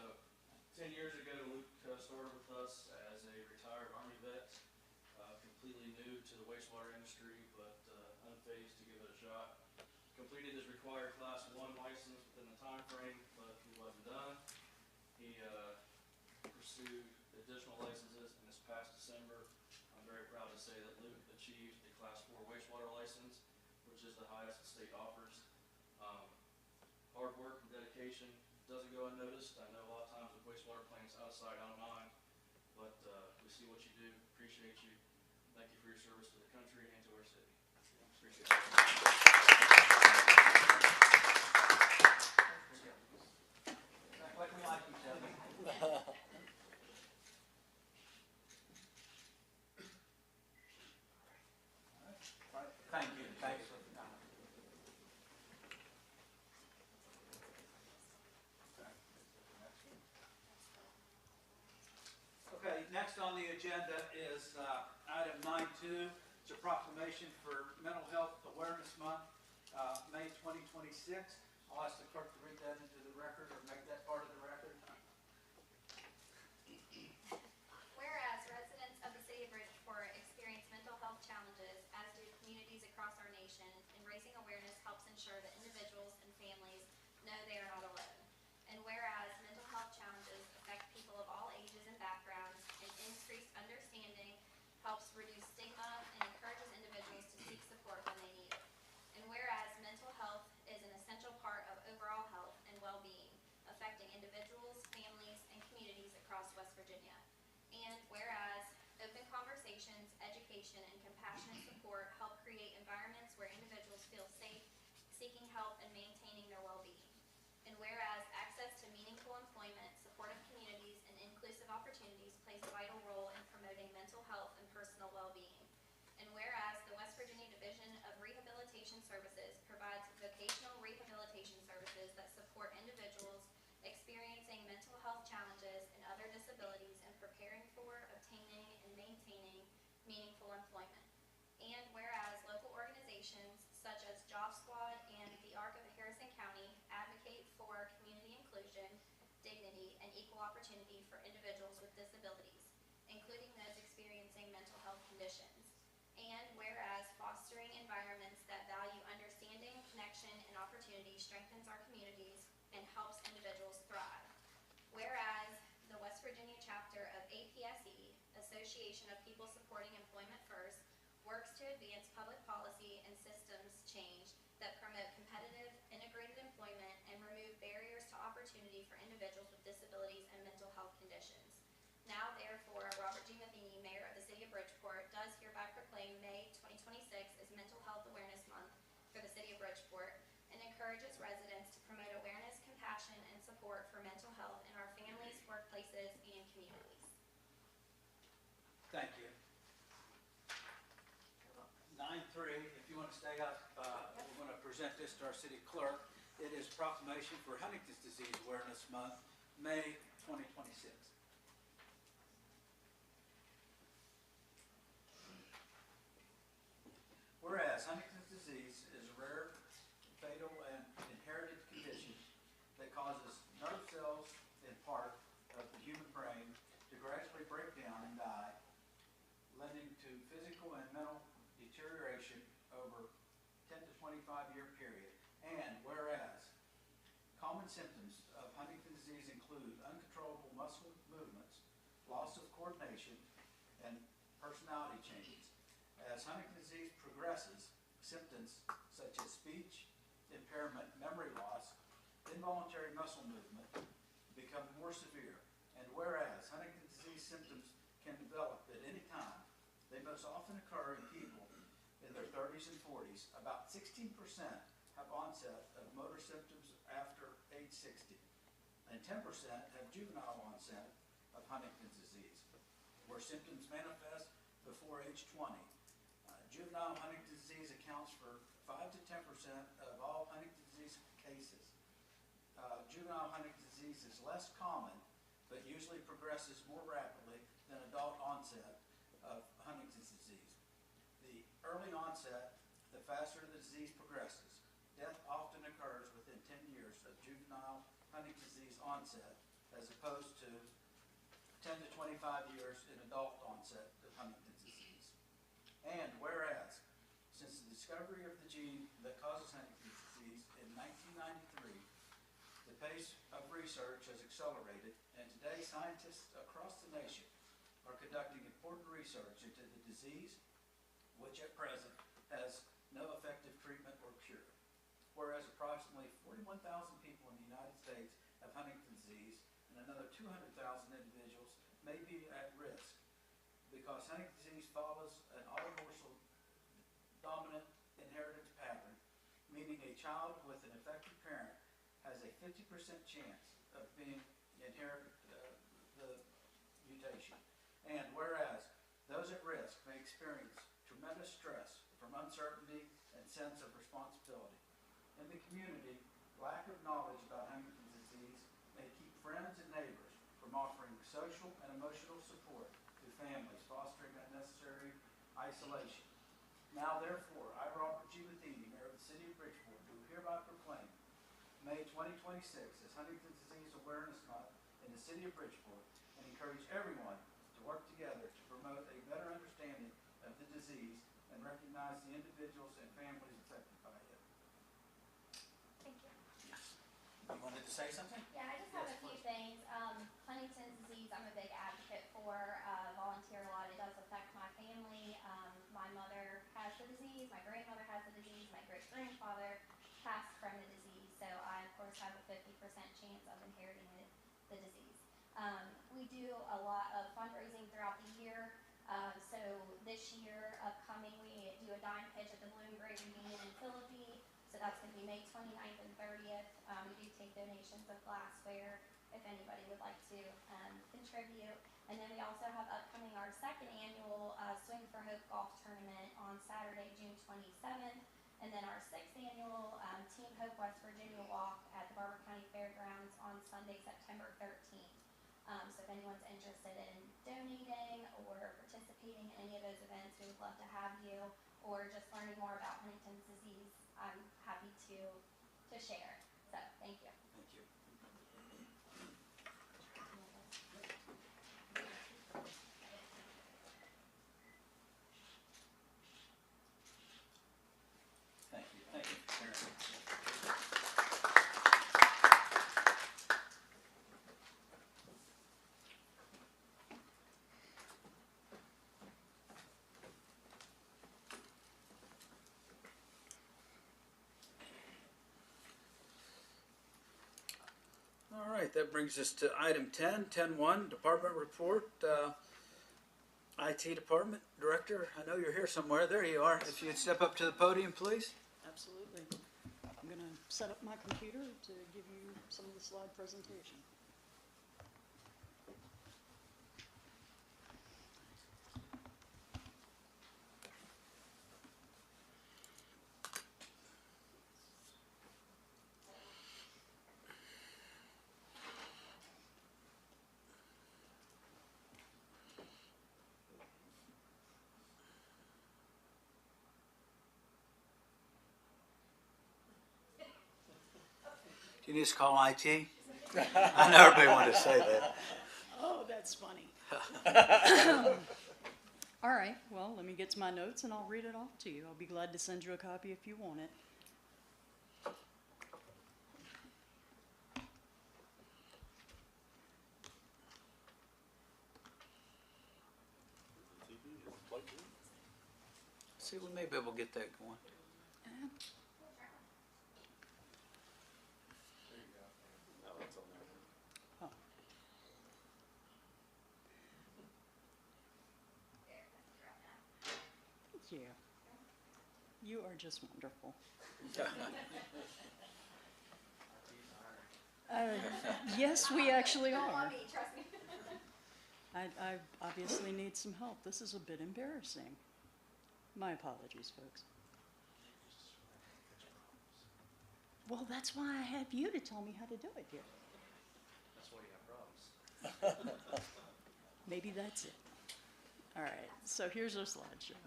10 years ago, Luke started with us as a retired Army vet, completely new to the wastewater industry, but unfazed to give it a shot. Completed his required Class 1 license within the time frame, but he wasn't done. He pursued additional licenses, and this past December, I'm very proud to say that Luke achieved a Class 4 wastewater license, which is the highest the state offers. Hard work and dedication doesn't go unnoticed. I know a lot of times with wastewater plants, out of sight, out of mind, but we see what you do, appreciate you. Thank you for your service to the country and to our city. Appreciate it. Like we like each other. Thank you. Thanks for the comment. Okay, next on the agenda is item 9.2. It's a proclamation for Mental Health Awareness Month, May 2026. I'll ask the clerk to read that into the record or make that part of the record. Whereas residents of the city of Bridgeport experience mental health challenges, as do communities across our nation, and raising awareness helps ensure that individuals and families know they are not alone. And whereas mental health challenges affect people of all ages and backgrounds, and increased understanding helps reduce stigma and encourages individuals to seek support when they need it. And whereas mental health is an essential part of overall health and well-being, affecting individuals, families, and communities across West Virginia. And whereas open conversations, education, and compassionate support help create environments where individuals feel safe, seeking help, and maintaining their well-being. And whereas access to meaningful employment, supportive communities, and inclusive opportunities plays a vital role in promoting mental health and personal well-being. And whereas the West Virginia Division of Rehabilitation Services provides vocational rehabilitation services that support individuals experiencing mental health challenges and other disabilities in preparing for, obtaining, and maintaining meaningful employment. And whereas local organizations such as Job Squad and the ARC of Harrison County advocate for community inclusion, dignity, and equal opportunity for individuals with disabilities, including those experiencing mental health conditions. And whereas fostering environments that value understanding, connection, and opportunity strengthens our communities and helps individuals thrive. Whereas the West Virginia chapter of APSE, Association of People Supporting Employment First, works to advance public policy and systems change that promote competitive individuals with disabilities and mental health conditions. Now therefore, Robert G. Matheny, Mayor of the City of Bridgeport, does hereby proclaim May 2026 as Mental Health Awareness Month for the City of Bridgeport and encourages residents to promote awareness, compassion, and support for mental health in our families, workplaces, and communities. Thank you. 9-3, if you want to stay up, we're going to present this to our city clerk. It is proclamation for Huntington's Disease Awareness Month, May 2026. Whereas Huntington's disease is a rare, fatal, and inherited condition that causes nerve cells in part of the human brain to gradually break down and die, leading to physical and mental deterioration over 10 to 25-year period. And whereas common symptoms of Huntington's disease include uncontrollable muscle movements, loss of coordination, and personality changes. As Huntington's disease progresses, symptoms such as speech impairment, memory loss, involuntary muscle movement become more severe. And whereas Huntington's disease symptoms can develop at any time, they most often occur in people in their 30s and 40s. About 16% have onset of motor symptoms after age 60, and 10% have juvenile onset of Huntington's disease, where symptoms manifest before age 20. Juvenile Huntington's disease accounts for 5 to 10% of all Huntington's disease cases. Juvenile Huntington's disease is less common, but usually progresses more rapidly than adult onset of Huntington's disease. The early onset, the faster the disease progresses. Death often occurs within 10 years of juvenile Huntington's disease onset, as opposed to 10 to 25 years in adult onset of Huntington's disease. And whereas, since the discovery of the gene that causes Huntington's disease in 1993, the pace of research has accelerated, and today scientists across the nation are conducting important research into the disease, which at present has no effective treatment or cure. Whereas approximately 41,000 people in the United States have Huntington's disease, and another 200,000 individuals may be at risk, because Huntington's disease follows an autosomal dominant inheritance pattern, meaning a child with an affected parent has a 50% chance of being inherited the mutation. And whereas those at risk may experience tremendous stress from uncertainty and sense of responsibility. In the community, lack of knowledge about Huntington's disease may keep friends and neighbors from offering social and emotional support to families, fostering unnecessary isolation. Now therefore, I, Robert G. Matheny, Mayor of the City of Bridgeport, do hereby proclaim May 2026 as Huntington's Disease Awareness Month in the City of Bridgeport, and encourage everyone to work together to promote a better understanding of the disease and recognize the individuals and families affected by it. Thank you. You wanted to say something? Yeah, I just have a few things. Huntington's disease, I'm a big advocate for, volunteer a lot. It does affect my family. My mother has the disease, my grandmother has the disease, my great-grandfather passed from the disease, so I, of course, have a 50% chance of inheriting the disease. We do a lot of fundraising throughout the year. So this year, upcoming, we do a dime pitch at the Bloom Great Reunion in Philippi. So that's going to be May 29th and 30th. We do take donations of glassware if anybody would like to contribute. And then we also have upcoming our second annual Swing for Hope golf tournament on Saturday, June 27th. And then our sixth annual Team Hope West Virginia walk at the Barber County Fairgrounds on Sunday, September 13th. So if anyone's interested in donating or participating in any of those events, we would love to have you, or just learning more about Huntington's disease, I'm happy to share. So thank you. Thank you. Thank you. Thank you, Karen. right, that brings us to item 10, 10-1, department report. IT Department Director, I know you're here somewhere. There you are. If you'd step up to the podium, please. Absolutely. I'm going to set up my computer to give you some of the slide presentation. Do you need to call IT? I know everybody wanted to say that. Oh, that's funny. All right, well, let me get to my notes and I'll read it off to you. I'll be glad to send you a copy if you want it. See, we may be able to get that going. Oh. Yeah. You are just wonderful. Yes, we actually are. I obviously need some help. This is a bit embarrassing. My apologies, folks. Well, that's why I have you to tell me how to do it here. That's why you have problems. Maybe that's it. All right, so here's our slideshow.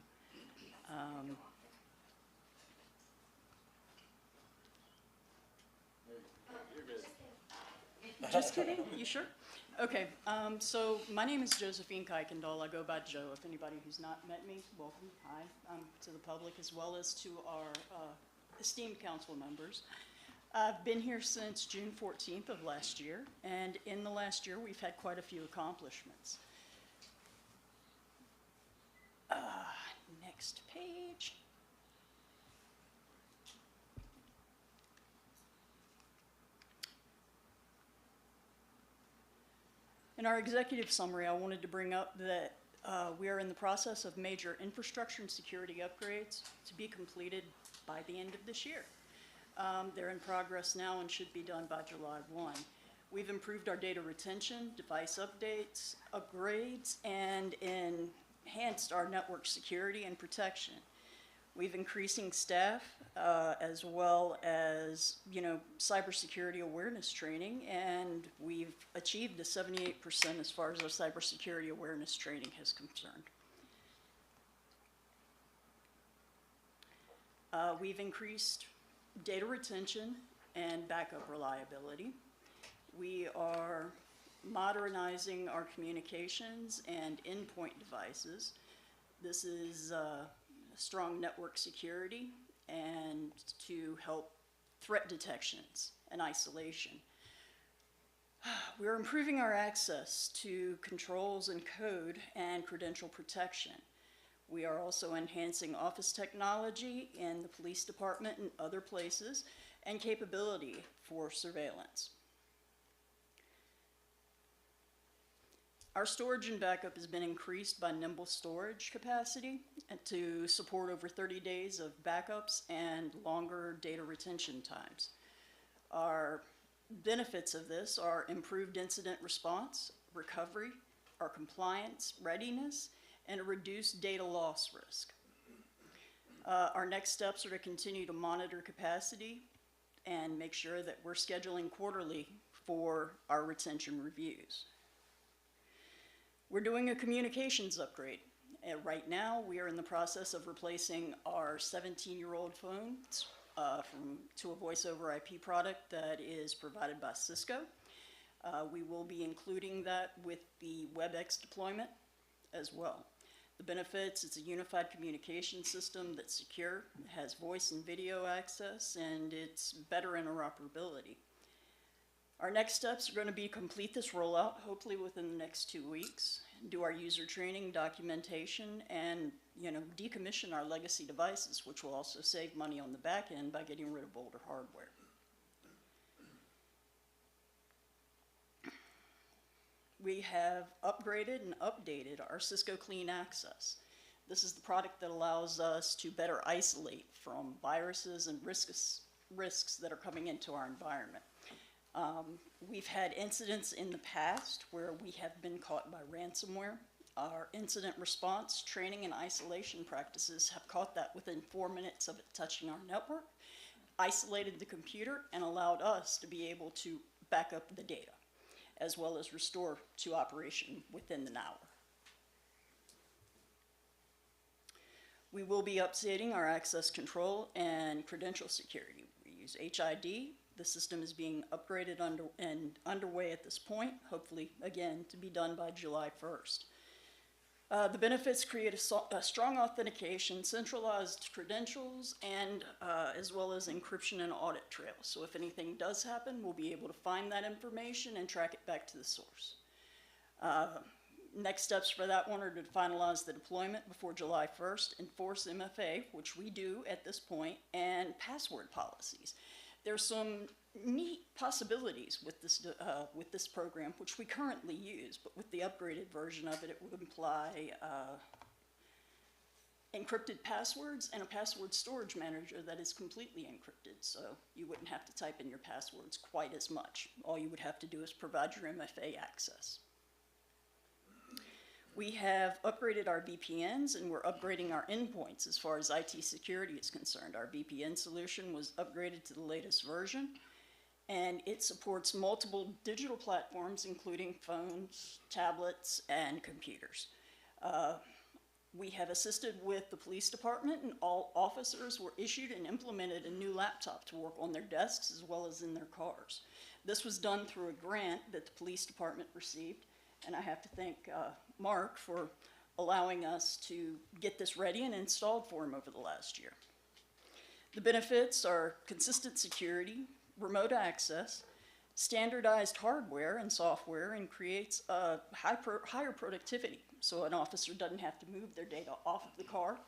Just kidding, you sure? Okay, so my name is Josephine Kuykendall. I go by Joe. If anybody who's not met me, welcome. Hi, to the public as well as to our esteemed council members. I've been here since June 14th of last year, and in the last year we've had quite a few accomplishments. Next page. In our executive summary, I wanted to bring up that we are in the process of major infrastructure and security upgrades to be completed by the end of this year. They're in progress now and should be done by July 1. We've improved our data retention, device updates, upgrades, and enhanced our network security and protection. We've increasing staff as well as, cybersecurity awareness training, and we've achieved a 78% as far as our cybersecurity awareness training is concerned. We've increased data retention and backup reliability. We are modernizing our communications and endpoint devices. This is strong network security and to help threat detections and isolation. We're improving our access to controls and code and credential protection. We are also enhancing office technology in the police department and other places and capability for surveillance. Our storage and backup has been increased by nimble storage capacity to support over 30 days of backups and longer data retention times. Our benefits of this are improved incident response, recovery, our compliance, readiness, and a reduced data loss risk. Our next steps are to continue to monitor capacity and make sure that we're scheduling quarterly for our retention reviews. We're doing a communications upgrade. Right now, we are in the process of replacing our 17-year-old phones to a voice over IP product that is provided by Cisco. We will be including that with the WebEx deployment as well. The benefits, it's a unified communication system that's secure, has voice and video access, and it's better interoperability. Our next steps are going to be complete this rollout, hopefully within the next 2 weeks, do our user training, documentation, and decommission our legacy devices, which will also save money on the back end by getting rid of older hardware. we have upgraded and updated our Cisco Clean Access. This is the product that allows us to better isolate from viruses and risks that are coming into our environment. We've had incidents in the past where we have been caught by ransomware. Our incident response, training, and isolation practices have caught that within 4 minutes of it touching our network, isolated the computer, and allowed us to be able to back up the data, as well as restore to operation within an hour. We will be updating our access control and credential security. We use HID. The system is being upgraded underway at this point, hopefully, again, to be done by July 1st. The benefits create a strong authentication, centralized credentials, and as well as encryption and audit trails. So if anything does happen, we'll be able to find that information and track it back to the source. Next steps for that one are to finalize the deployment before July 1st, enforce MFA, which we do at this point, and password policies. There's some neat possibilities with this program, which we currently use, but with the upgraded version of it, it would imply encrypted passwords and a password storage manager that is completely encrypted, so you wouldn't have to type in your passwords quite as much. All you would have to do is provide your MFA access. We have upgraded our VPNs, and we're upgrading our endpoints as far as IT security is concerned. Our VPN solution was upgraded to the latest version, and it supports multiple digital platforms, including phones, tablets, and computers. We have assisted with the police department, and all officers were issued and implemented a new laptop to work on their desks as well as in their cars. This was done through a grant that the police department received, and I have to thank Mark for allowing us to get this ready and installed for him over the last year. The benefits are consistent security, remote access, standardized hardware and software, and creates a higher productivity. So an officer doesn't have to move their data off of the car,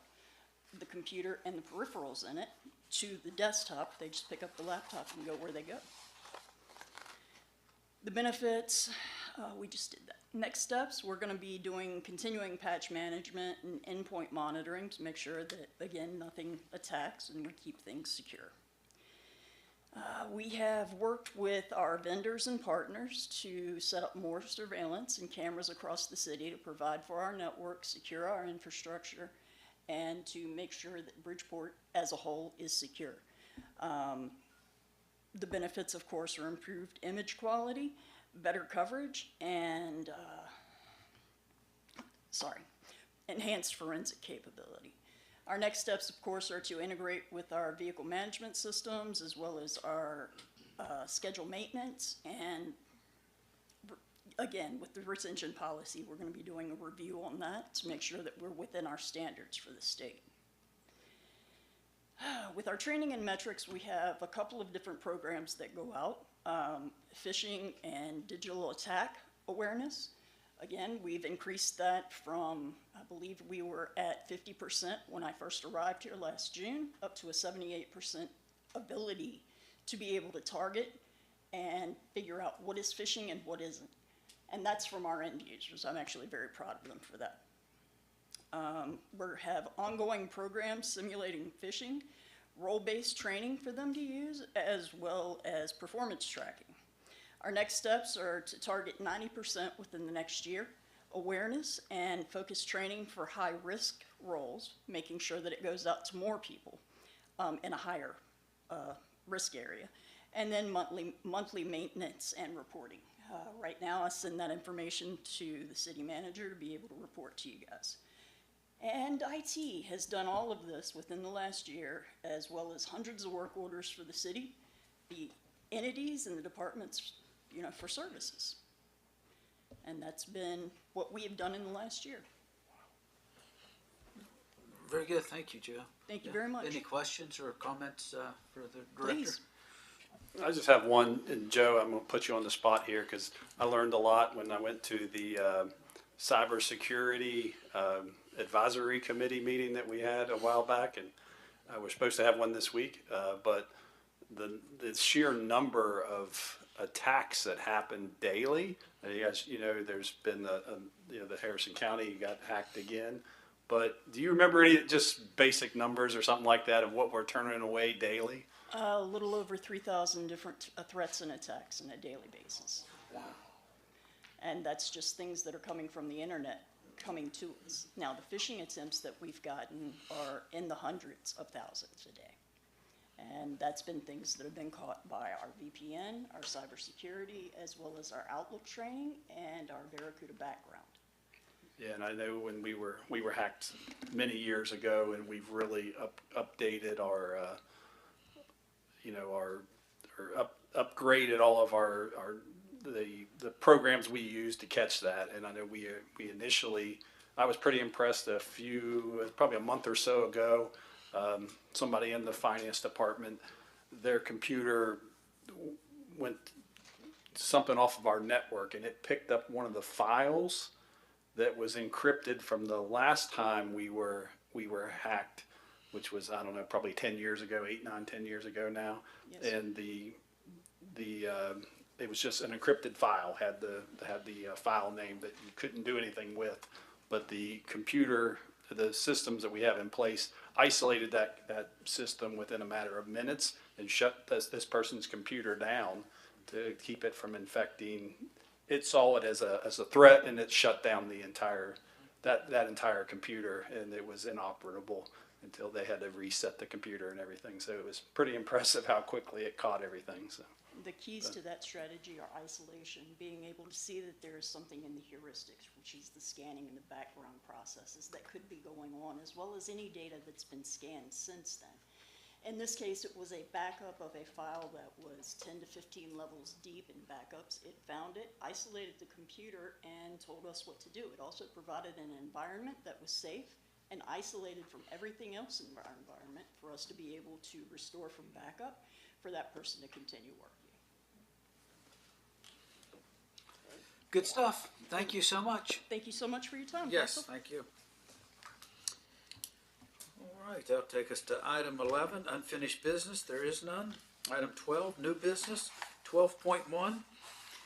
the computer, and the peripherals in it to the desktop. They just pick up the laptop and go where they go. The benefits, we just did that. Next steps, we're going to be doing continuing patch management and endpoint monitoring to make sure that, again, nothing attacks and we keep things secure. We have worked with our vendors and partners to set up more surveillance and cameras across the city to provide for our network, secure our infrastructure, and to make sure that Bridgeport as a whole is secure. The benefits, of course, are improved image quality, better coverage, and enhanced forensic capability. Our next steps, of course, are to integrate with our vehicle management systems as well as our schedule maintenance. And again, with the retention policy, we're going to be doing a review on that to make sure that we're within our standards for the state. With our training and metrics, we have a couple of different programs that go out. Phishing and digital attack awareness. Again, we've increased that from, I believe we were at 50% when I first arrived here last June, up to a 78% ability to be able to target and figure out what is phishing and what isn't. And that's from our end users. I'm actually very proud of them for that. We have ongoing programs simulating phishing, role-based training for them to use, as well as performance tracking. Our next steps are to target 90% within the next year, awareness and focused training for high-risk roles, making sure that it goes out to more people in a higher risk area, and then monthly maintenance and reporting. Right now, I send that information to the city manager to be able to report to you guys. And IT has done all of this within the last year, as well as hundreds of work orders for the city, the entities and the departments, for services. And that's been what we have done in the last year. Very good, thank you, Joe. Thank you very much. Any questions or comments for the director? Please. I just have one, and Joe, I'm going to put you on the spot here because I learned a lot when I went to the cybersecurity advisory committee meeting that we had a while back, and we're supposed to have one this week, but the sheer number of attacks that happen daily. And you guys, there's been the Harrison County got hacked again. But do you remember any just basic numbers or something like that of what we're turning away daily? A little over 3,000 different threats and attacks on a daily basis. Wow. And that's just things that are coming from the internet coming to us. Now, the phishing attempts that we've gotten are in the hundreds of thousands a day. And that's been things that have been caught by our VPN, our cybersecurity, as well as our Outlook training and our Barracuda background. Yeah, and I know when we were hacked many years ago, and we've really updated our, upgraded all of the programs we use to catch that. And I know we initially, I was pretty impressed probably a month or so ago, somebody in the finance department, their computer went something off of our network, and it picked up one of the files that was encrypted from the last time we were hacked, which was, I don't know, probably 10 years ago, 10 years ago now. Yes. And it was just an encrypted file, had the file name that you couldn't do anything with, but the computer, the systems that we have in place isolated that system within a matter of minutes and shut this person's computer down to keep it from infecting. It saw it as a threat, and it shut down the entire computer, and it was inoperable until they had to reset the computer and everything. So it was pretty impressive how quickly it caught everything. So The keys to that strategy are isolation, being able to see that there is something in the heuristics, which is the scanning and the background processes that could be going on, as well as any data that's been scanned since then. In this case, it was a backup of a file that was 10 to 15 levels deep in backups. It found it, isolated the computer, and told us what to do. It also provided an environment that was safe and isolated from everything else in our environment for us to be able to restore from backup for that person to continue working. Good stuff. Thank you so much. Thank you so much for your time. Yes, Council. thank you. All right, that'll take us to item 11, unfinished business. There is none. Item 12, new business. 12.1,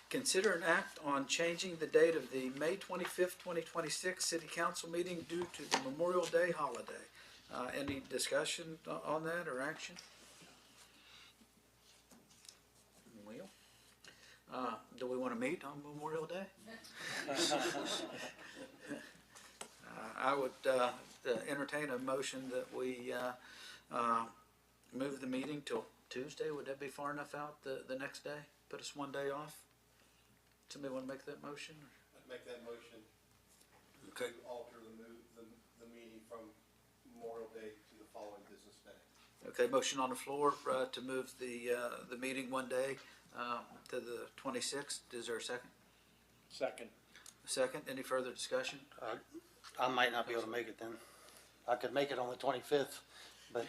consider an act on changing the date of the May 25th, 2026 City Council meeting due to the Memorial Day holiday. Any discussion on that or action? Well, do we want to meet on Memorial Day? I would entertain a motion that we move the meeting till Tuesday. Would that be far enough out the next day? Put us one day off? Somebody want to make that motion? I'd make that motion Okay. to alter the meeting from Memorial Day to the following business day. Okay, motion on the floor to move the meeting one day to the 26th. Is there a second? Second. Second. Any further discussion? I might not be able to make it then. I could make it on the 25th, but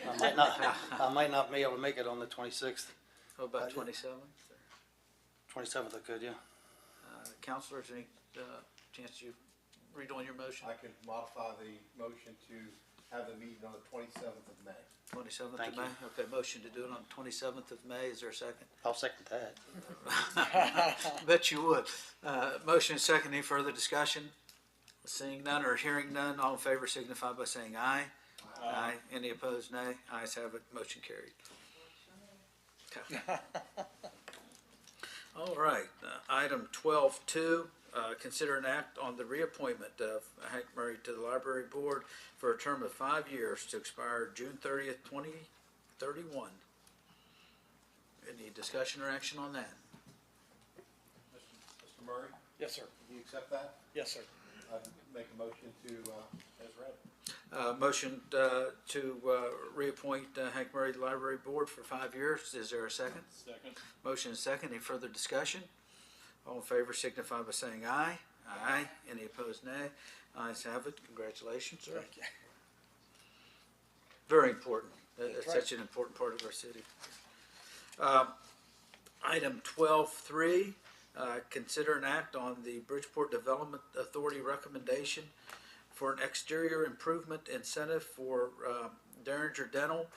I might not be able to make it on the 26th. How about 27th? 27th I could, yeah. Counselors, any chance you read on your motion? I could modify the motion to have the meeting on the 27th of May. 27th Thank of May? you. Okay, motion to do it on the 27th of May. Is there a second? I'll second that. Bet you would. Motion and second. Any further discussion? Seeing none or hearing none, all in favor signify by saying aye. Aye. Any opposed, nay. Ayes have it. Motion carried. Okay. All right. Item 12.2, consider an act on the reappointment of Hank Murray to the Library Board for a term of 5 years to expire June 30th, 2031. Any discussion or action on that? Mr. Murray, Yes, sir. do you accept that? Yes, sir. I'd make a motion to, as read. Motion to reappoint Hank Murray to the Library Board for 5 years. Is there a second? Second. Motion and second. Any further discussion? All in favor signify by saying aye. Aye. Any opposed, nay. Ayes have it. Congratulations, sir. Thank you. Very important. That's That's right. such an important part of our city. Item 12.3, consider an act on the Bridgeport Development Authority recommendation for an exterior improvement incentive for Derringer Dental,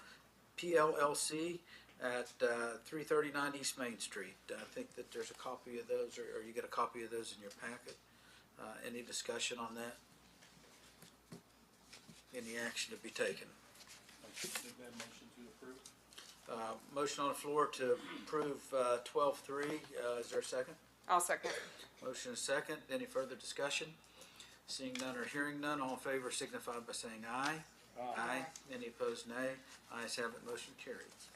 PLLC, at 339 East Main Street. I think that there's a copy of those, or you get a copy of those in your packet. Any discussion on that? Any action to be taken? Motion to approve? Motion on the floor to approve 12-3. Is there a second? I'll second. Motion is second. Any further discussion? Seeing none or hearing none, all in favor signify by saying aye. Aye. Any opposed, nay. Ayes have it, motion carries.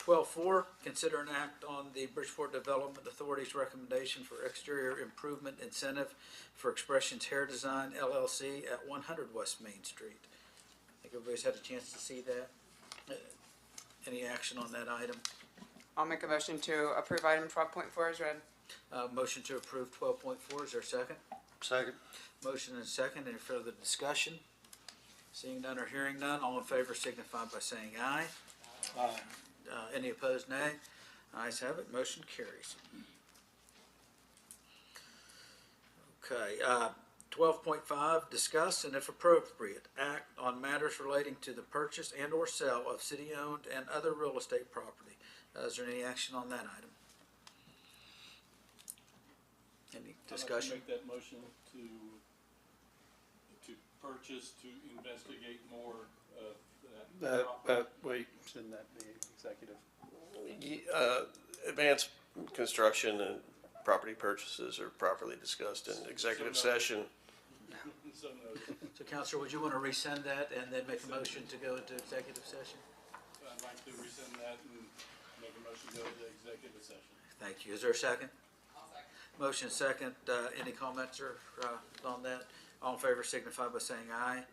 12-4, consider an act on the Bridgeport Development Authority's recommendation for exterior improvement incentive for Expressions Hair Design LLC at 100 West Main Street. I think everybody's had a chance to see that. Any action on that item? I'll make a motion to approve item 12.4 as read. Motion to approve 12.4, is there a second? Second. Motion and second, any further discussion? Seeing none or hearing none, all in favor signify by saying aye. Aye. Any opposed, nay. Ayes have it, motion carries. Okay, 12.5, discuss and if appropriate, act on matters relating to the purchase and/or sale of city-owned and other real estate property. Is there any action on that item? Any discussion? I'd like to make that motion to purchase, to investigate more of that. Wait, shouldn't that be executive? Advanced construction and property purchases are properly discussed in executive session. So noted. So, Counselor, would you want to rescind that and then make a motion to go into executive session? I'd like to rescind that and make a motion to go into executive session. Thank you. Is there a second? Motion second. Any comments or on that? All in favor signify by saying aye.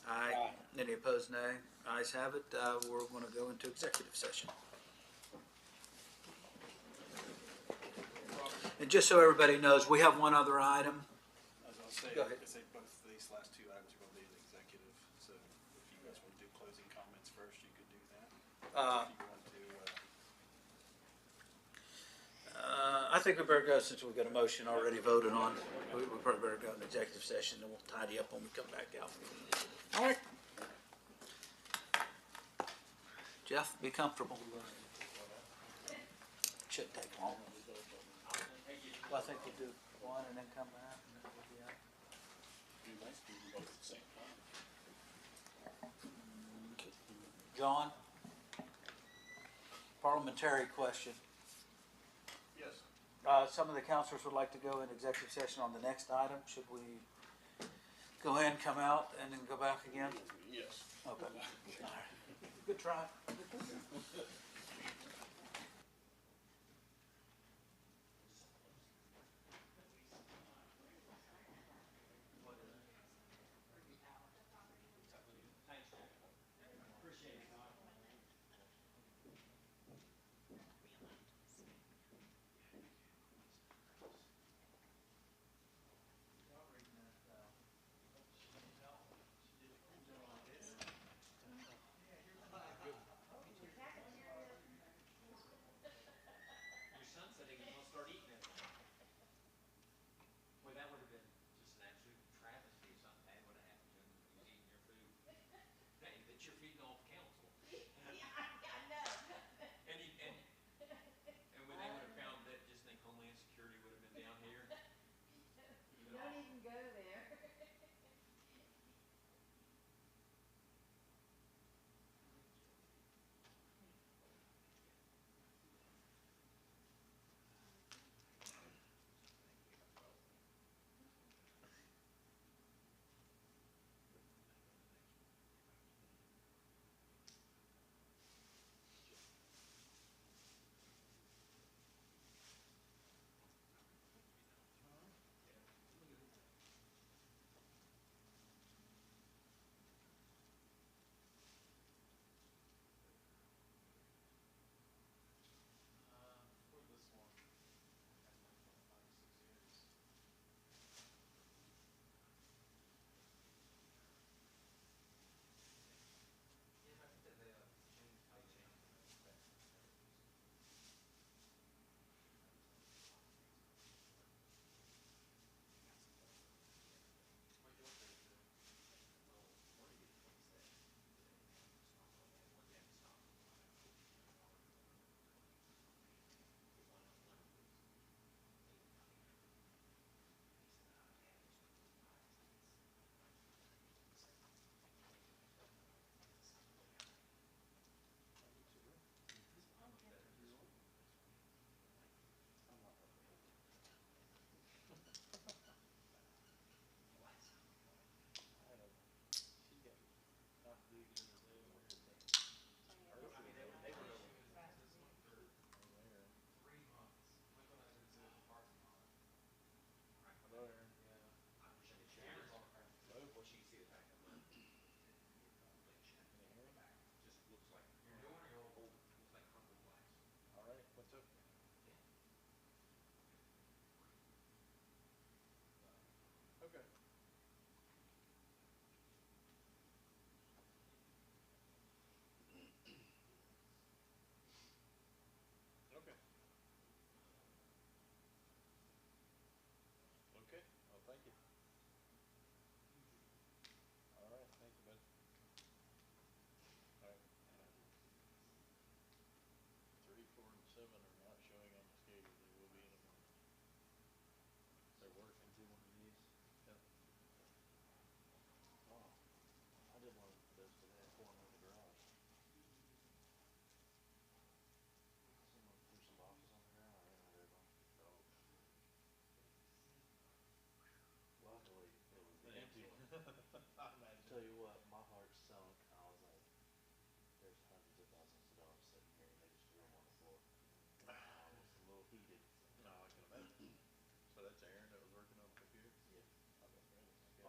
Aye. Any opposed, nay. Ayes have it. We're going to go into executive session. And just so everybody knows, we have one other item. I was gonna say, Go ahead. I say both of these last two items are gonna be in executive, so if you guys wanna do closing comments first, you could do that. If you want to, I think we better go, since we've got a motion already voted on, we probably better go into executive session and we'll tidy up when we come back out. All right. Jeff, be comfortable. Shouldn't take long. Well, I think we'll do one and then come back and then we'll be out. Be nice to do them both at the same time. John? Parliamentary question. Yes. Some of the councilors would like to go in executive session on the next item. Should we go in, come out, and then go back again? Yes. Okay. All right. Good try.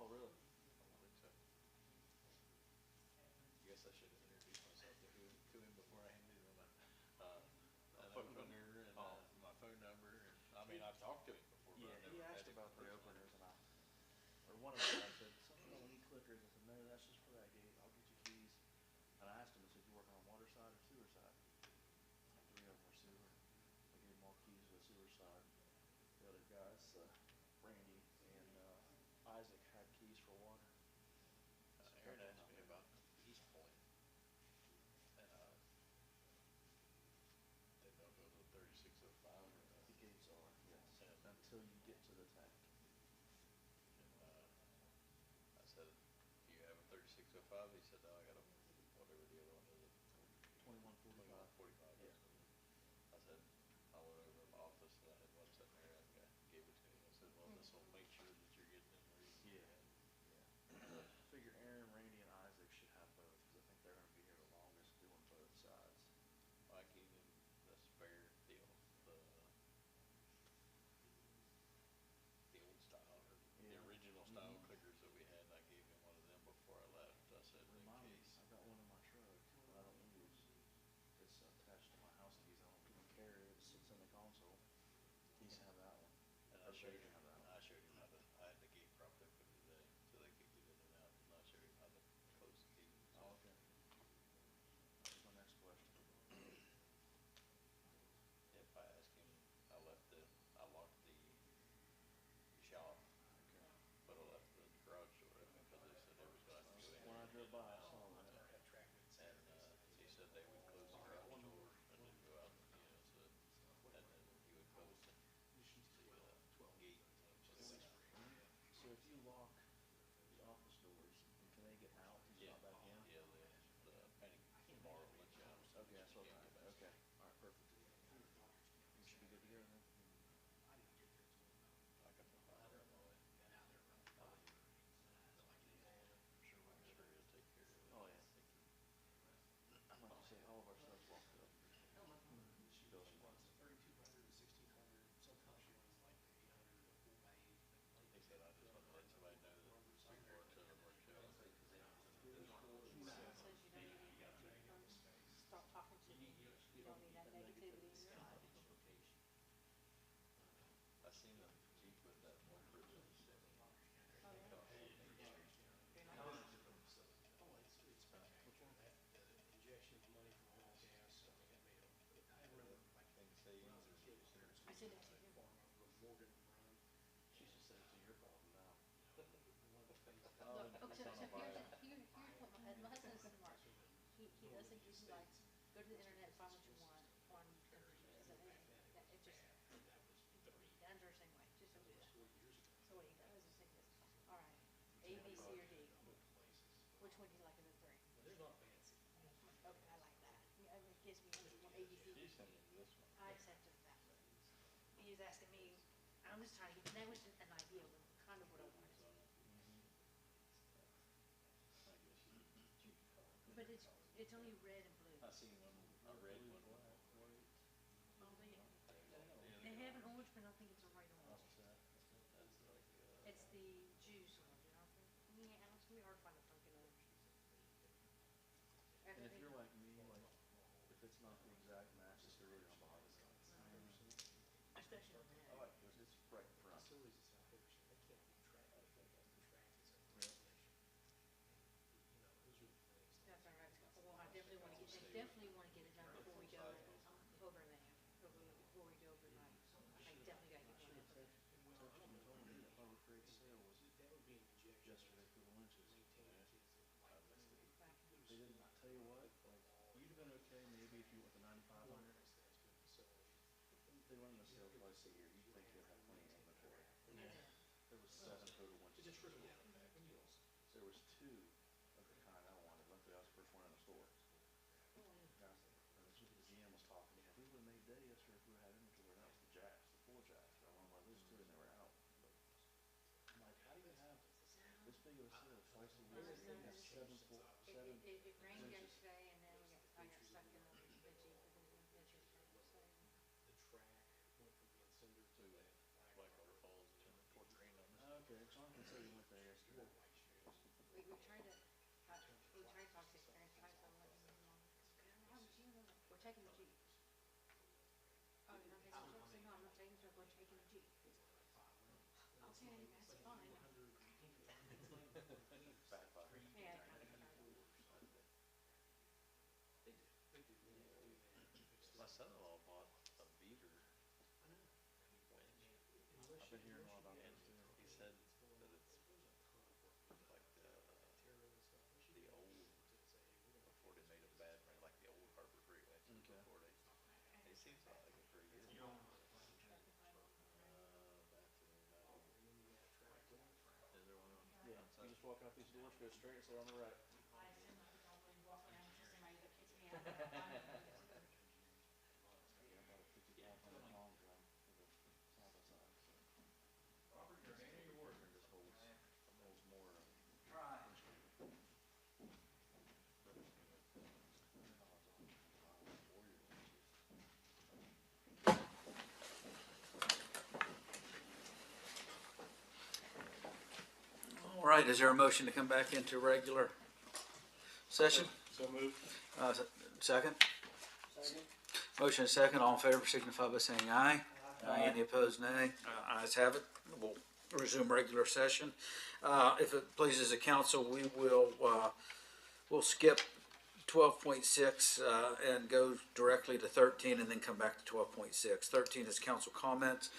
Oh, really? I think so. I guess I should have introduced myself to him before I handed him an opener and my phone number. And I mean, I've talked to him before, but Yeah, I never he met asked him about the personally. openers, and or one of them, I said, something about we need clickers. I said, no, that's just for that gate. I'll get you keys. And I asked him, I said, you working on water side or sewer side? Three of them were sewer. I gave them all keys to the sewer side. The other guys, Randy and Isaac, had keys for water. Aaron asked me about East Point, and didn't know if it was a 3605 or not. The gates are, yes, And, until you get to the tank. I said, do you have a 3605? He said, no, I got a, whatever the other one is. 2145. 2145. Yeah. I said, I went over to my office and I had one sitting there. I gave it to him. I said, well, this will make sure that you're getting in where you need Yeah. to. Yeah. I figure Aaron, Randy, and Isaac should have both, because I think they're gonna be here the longest doing both sides. I gave him the spare deal, the old style, or the Yeah. original style clickers that we had. And I gave him one of them before I left. I said, in Remind me, case. I've got one in my truck that I don't use. It's attached to my house keys. I don't even carry it. It sits in the console. He can have that one. And Or they can have that one. I showed him how to, I had the gate propped open today so they could get in and out. And I showed him how to close the gate. So Oh, okay. That was my next question. if I asked him, I locked the shop, Okay. but I left the garage door open because they said they was going to have to go in. When I drove by, I saw that. And he said they would close the garage door and then go out, so, and then he would close the gate. So if you lock the office doors, can they get out and Yeah, not back in? yeah, the panic bar will let you out. Okay, that's what You I can't meant. get back. Okay, all right, perfect. We should be good to go then. I can find it on my way. I'm sure he'll take care of it. Oh, yeah. Like you say, all of our stuff's locked up. She does once. He said, I just want to let somebody know that Bridgeport to the work show. Says you don't need to stop talking to me. You don't need that negativity in your life. I seen the Jeep with that one person. Oh, yeah. Very nice. Things say I sent it to him. She should say it's your problem now. Look, okay, so here's what my husband is smart. He doesn't just like, go to the internet, find what you want on computers. So it just, Dan's the same way, just so you know. So what he does is he goes, all right, A, B, C, or D. Which one do you like of the three? Okay, I like that. It gives me A, B, C, D. She sent me this one. I accepted that. He was asking me, I'm just trying to get, that was an idea of kind of what I wanted. I guess Jeep car. But it's only red and blue. I seen one, a red one. Oh, they have an orange, but I don't think it's a right orange. That's like, It's the juice orange, you know? Yeah, it's gonna be hard to find a pumpkin orange. And if you're like me, like, if it's not the exact match, it's really not bothering me. Especially on that. I like this, it's bright in front. That's all right. Well, I definitely wanna get it done before we go overnight. Before we go overnight. I definitely gotta get one in. Touched and told me that Harbor Freight sale was yesterday for the lunches. They didn't tell you what, like, you'd have been okay maybe if you went to 9,500. They run the sale twice a year, you'd think they'd have plenty of inventory. There was 7 total lunches. There was 2 of the kind I wanted, luckily I was the first one in the store. Guys, the GM was talking, we would've made day yesterday if we had inventory, that was the jacks, the 4 jacks, I wanted one of those 2 and they were out. But I'm like, how do you have this big of a sale twice a year, and you have 7 It rained lunches? yesterday and then I got stuck in the Jeep because the adventure train was so. Blackwater Falls and then Fort Green on this. Okay, Jonathan said he went there yesterday. We tried to, we tried to talk to Karen, try to let him know. How would you know that? We're taking the Jeep. Oh, you're not taking the truck? So no, I'm not taking the truck, we're taking the Jeep. Okay, that's fine. Backfire. Yeah, kind of. My son-in-law bought a beater winch. I've been hearing a lot about those too. He said that it's like the old, before they made them bad, right? Like the old Harbor Freight winches before they. He seems to like it pretty good. Bathroom, no. Is there one on? Yeah, you just walk out these doors, go straight, it's there on the right. I assume I could probably walk around until somebody either kicks me out or I find it. Yeah, about a 5,500 pound drum for the side by side, so. Robert, your name or your word? Just holds more. Try. Warrior winches. All right, is there a motion to come back into regular session? So moved. Second? Motion and second, all in favor signify by saying aye. Aye. Any opposed, nay? Ayes have it. We'll resume regular session. If it pleases the council, we will, we'll skip 12.6 and go directly to 13 and then come back to 12.6. 13 is council comments.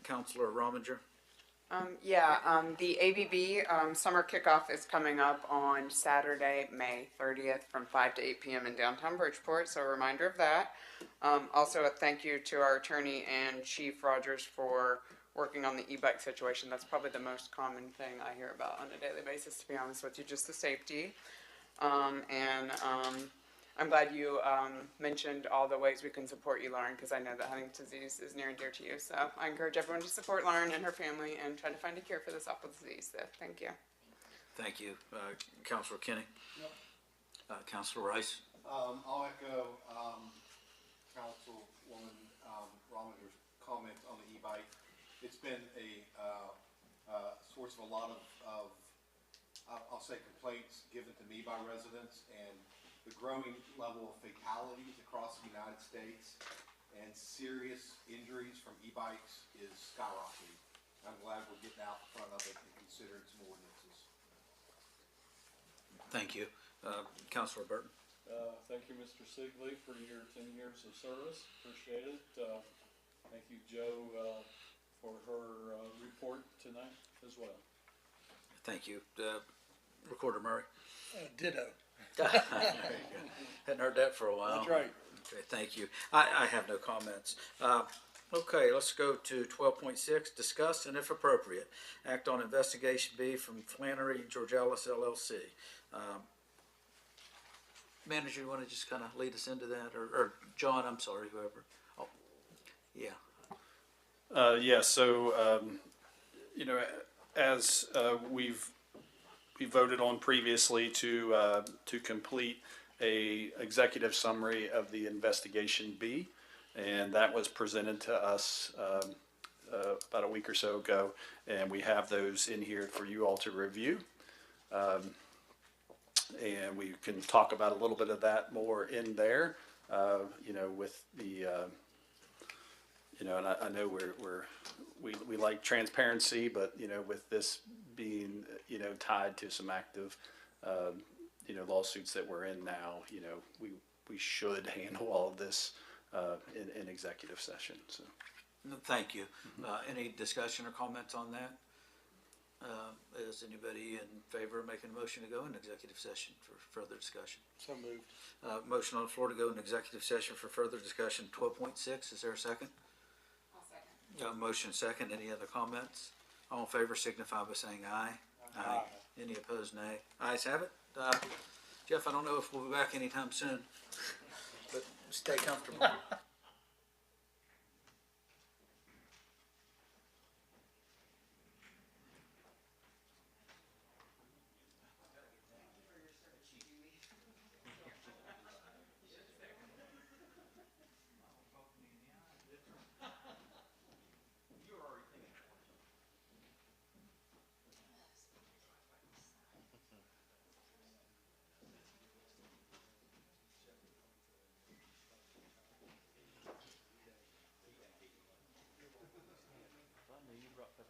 Councilor Rominger. The ABB summer kickoff is coming up on Saturday, May 30th from 5 to 8 p.m. in downtown Bridgeport, so a reminder of that. Also, a thank you to our attorney and Chief Rogers for working on the e-bike situation. That's probably the most common thing I hear about on a daily basis, to be honest with you, just the safety. I'm glad you mentioned all the ways we can support you, Lauren, because I know that Huntington's disease is near and dear to you. So I encourage everyone to support Lauren and her family and try to find a cure for this awful disease. So thank you. Thank you. Councilor Kenny. Councilor Rice. I'll echo Councilwoman Rominger's comments on the e-bike. It's been a source of a lot of I'll say complaints given to me by residents, and the growing level of fatalities across the United States and serious injuries from e-bikes is skyrocketing. I'm glad we're getting out in front of it and considering some ordinances. Thank you. Councilor Burton. Thank you, Mr. Sigley, for your 10 years of service. Appreciate it. Thank you, Joe, for her report tonight as well. Thank you. Recorder Murray. Ditto. Hadn't heard that for a while. That's right. Okay, thank you. I have no comments. Okay, let's go to 12.6, discuss and if appropriate, act on investigation B from Flannery Georgelis LLC. Manager, you want to just kind of lead us into that, or John, I'm sorry, whoever. Oh, yeah. So, as we voted on previously to complete a executive summary of the investigation B, and that was presented to us about a week or so ago, and we have those in here for you all to review. And we can talk about a little bit of that more in there, with the, and I know we like transparency, but, with this being, tied to some active, lawsuits that we're in now, we should handle all of this in executive session, so. Thank you. Any discussion or comments on that? Is anybody in favor of making a motion to go into executive session for further discussion? So moved. Motion on the floor to go into executive session for further discussion. 12.6, is there a second? I'll second. Motion second. Any other comments? All in favor signify by saying aye. Aye. Any opposed, nay. Ayes have it. Jeff, I don't know if we'll be back anytime soon, but stay comfortable.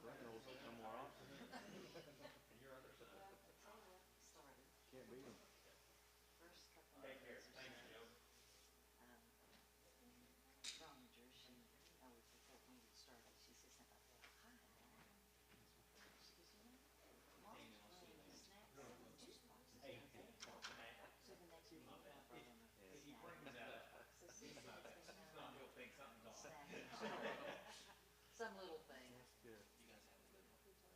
Brent rolls up no more often. Can't beat him. First couple of days or so, Rominger, before the meeting started, she says, hi, Dawn. She goes, Mom's bringing snacks and juice boxes today. So the next meeting, I brought him a snack. So she says, snacks and some little thing. That's good.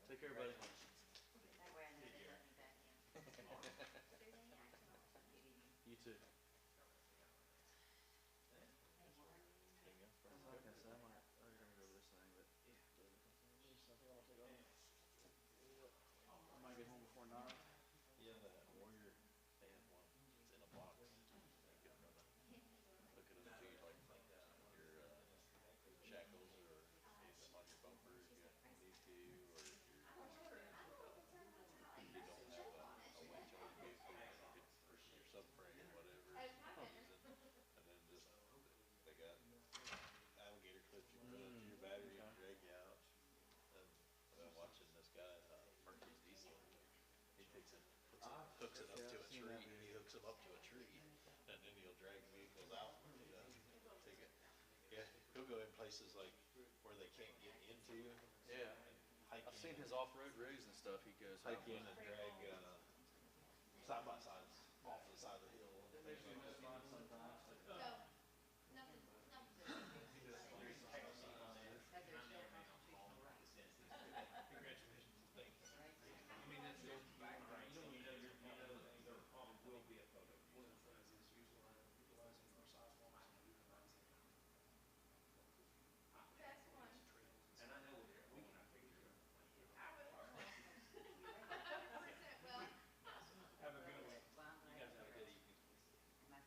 Take care, buddy. That way I know they let me back in. You too. Hey, Mark. Like I said, I might read over this thing, but I might get home before 9. Yeah, that Warrior, they have one. It's in a box. You can run it, hook it up to you like your shackles or anything on your bumper if you need to, or if you don't have a winch on your vehicle, you could, or your subframe, whatever you're using, and then just, they got alligator clips you put up to your battery and drag you out. And I've been watching this guy, Murphy's Diesel. He takes it, hooks it up to a tree. He hooks them up to a tree, and then he'll drag vehicles out. Take it. Yeah, he'll go in places like where they can't get into. Yeah. And hike I've in seen his and- off-road rigs and stuff. He goes hike out in with. and drag side by sides off the side of the hill. And things like that. No, nothing, no. Well, I'm glad. My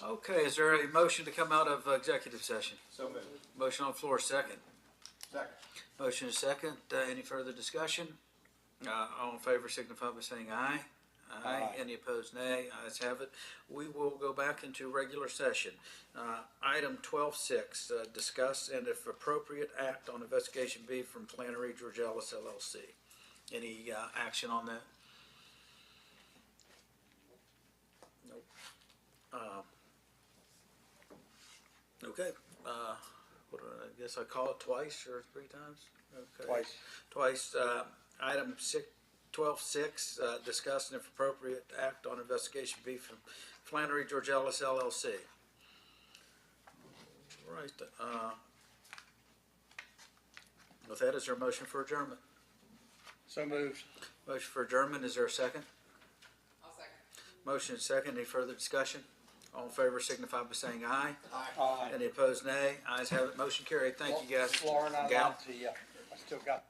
Okay, is there a motion to come out of executive session? So moved. Motion on the floor, second. Second. Motion is second. Any further discussion? All in favor signify by saying aye. Aye. Any opposed, nay. Ayes have it. We will go back into regular session. Item 12.6, discuss and if appropriate act on investigation B from Flannery Georgelis LLC. Any action on that? Nope. Okay. I guess I call it twice or 3 times? Okay. Twice. Item 12.6, discuss and if appropriate act on investigation B from Flannery Georgelis LLC. All right. With that, is there a motion for adjournment? So moved. Motion for adjournment, is there a second? I'll second. Motion is second, any further discussion? All in favor signify by saying aye. Aye. Any opposed, nay. Ayes have it, motion carried. Thank you, guys. Lauren, I Gal? lied to you. I still got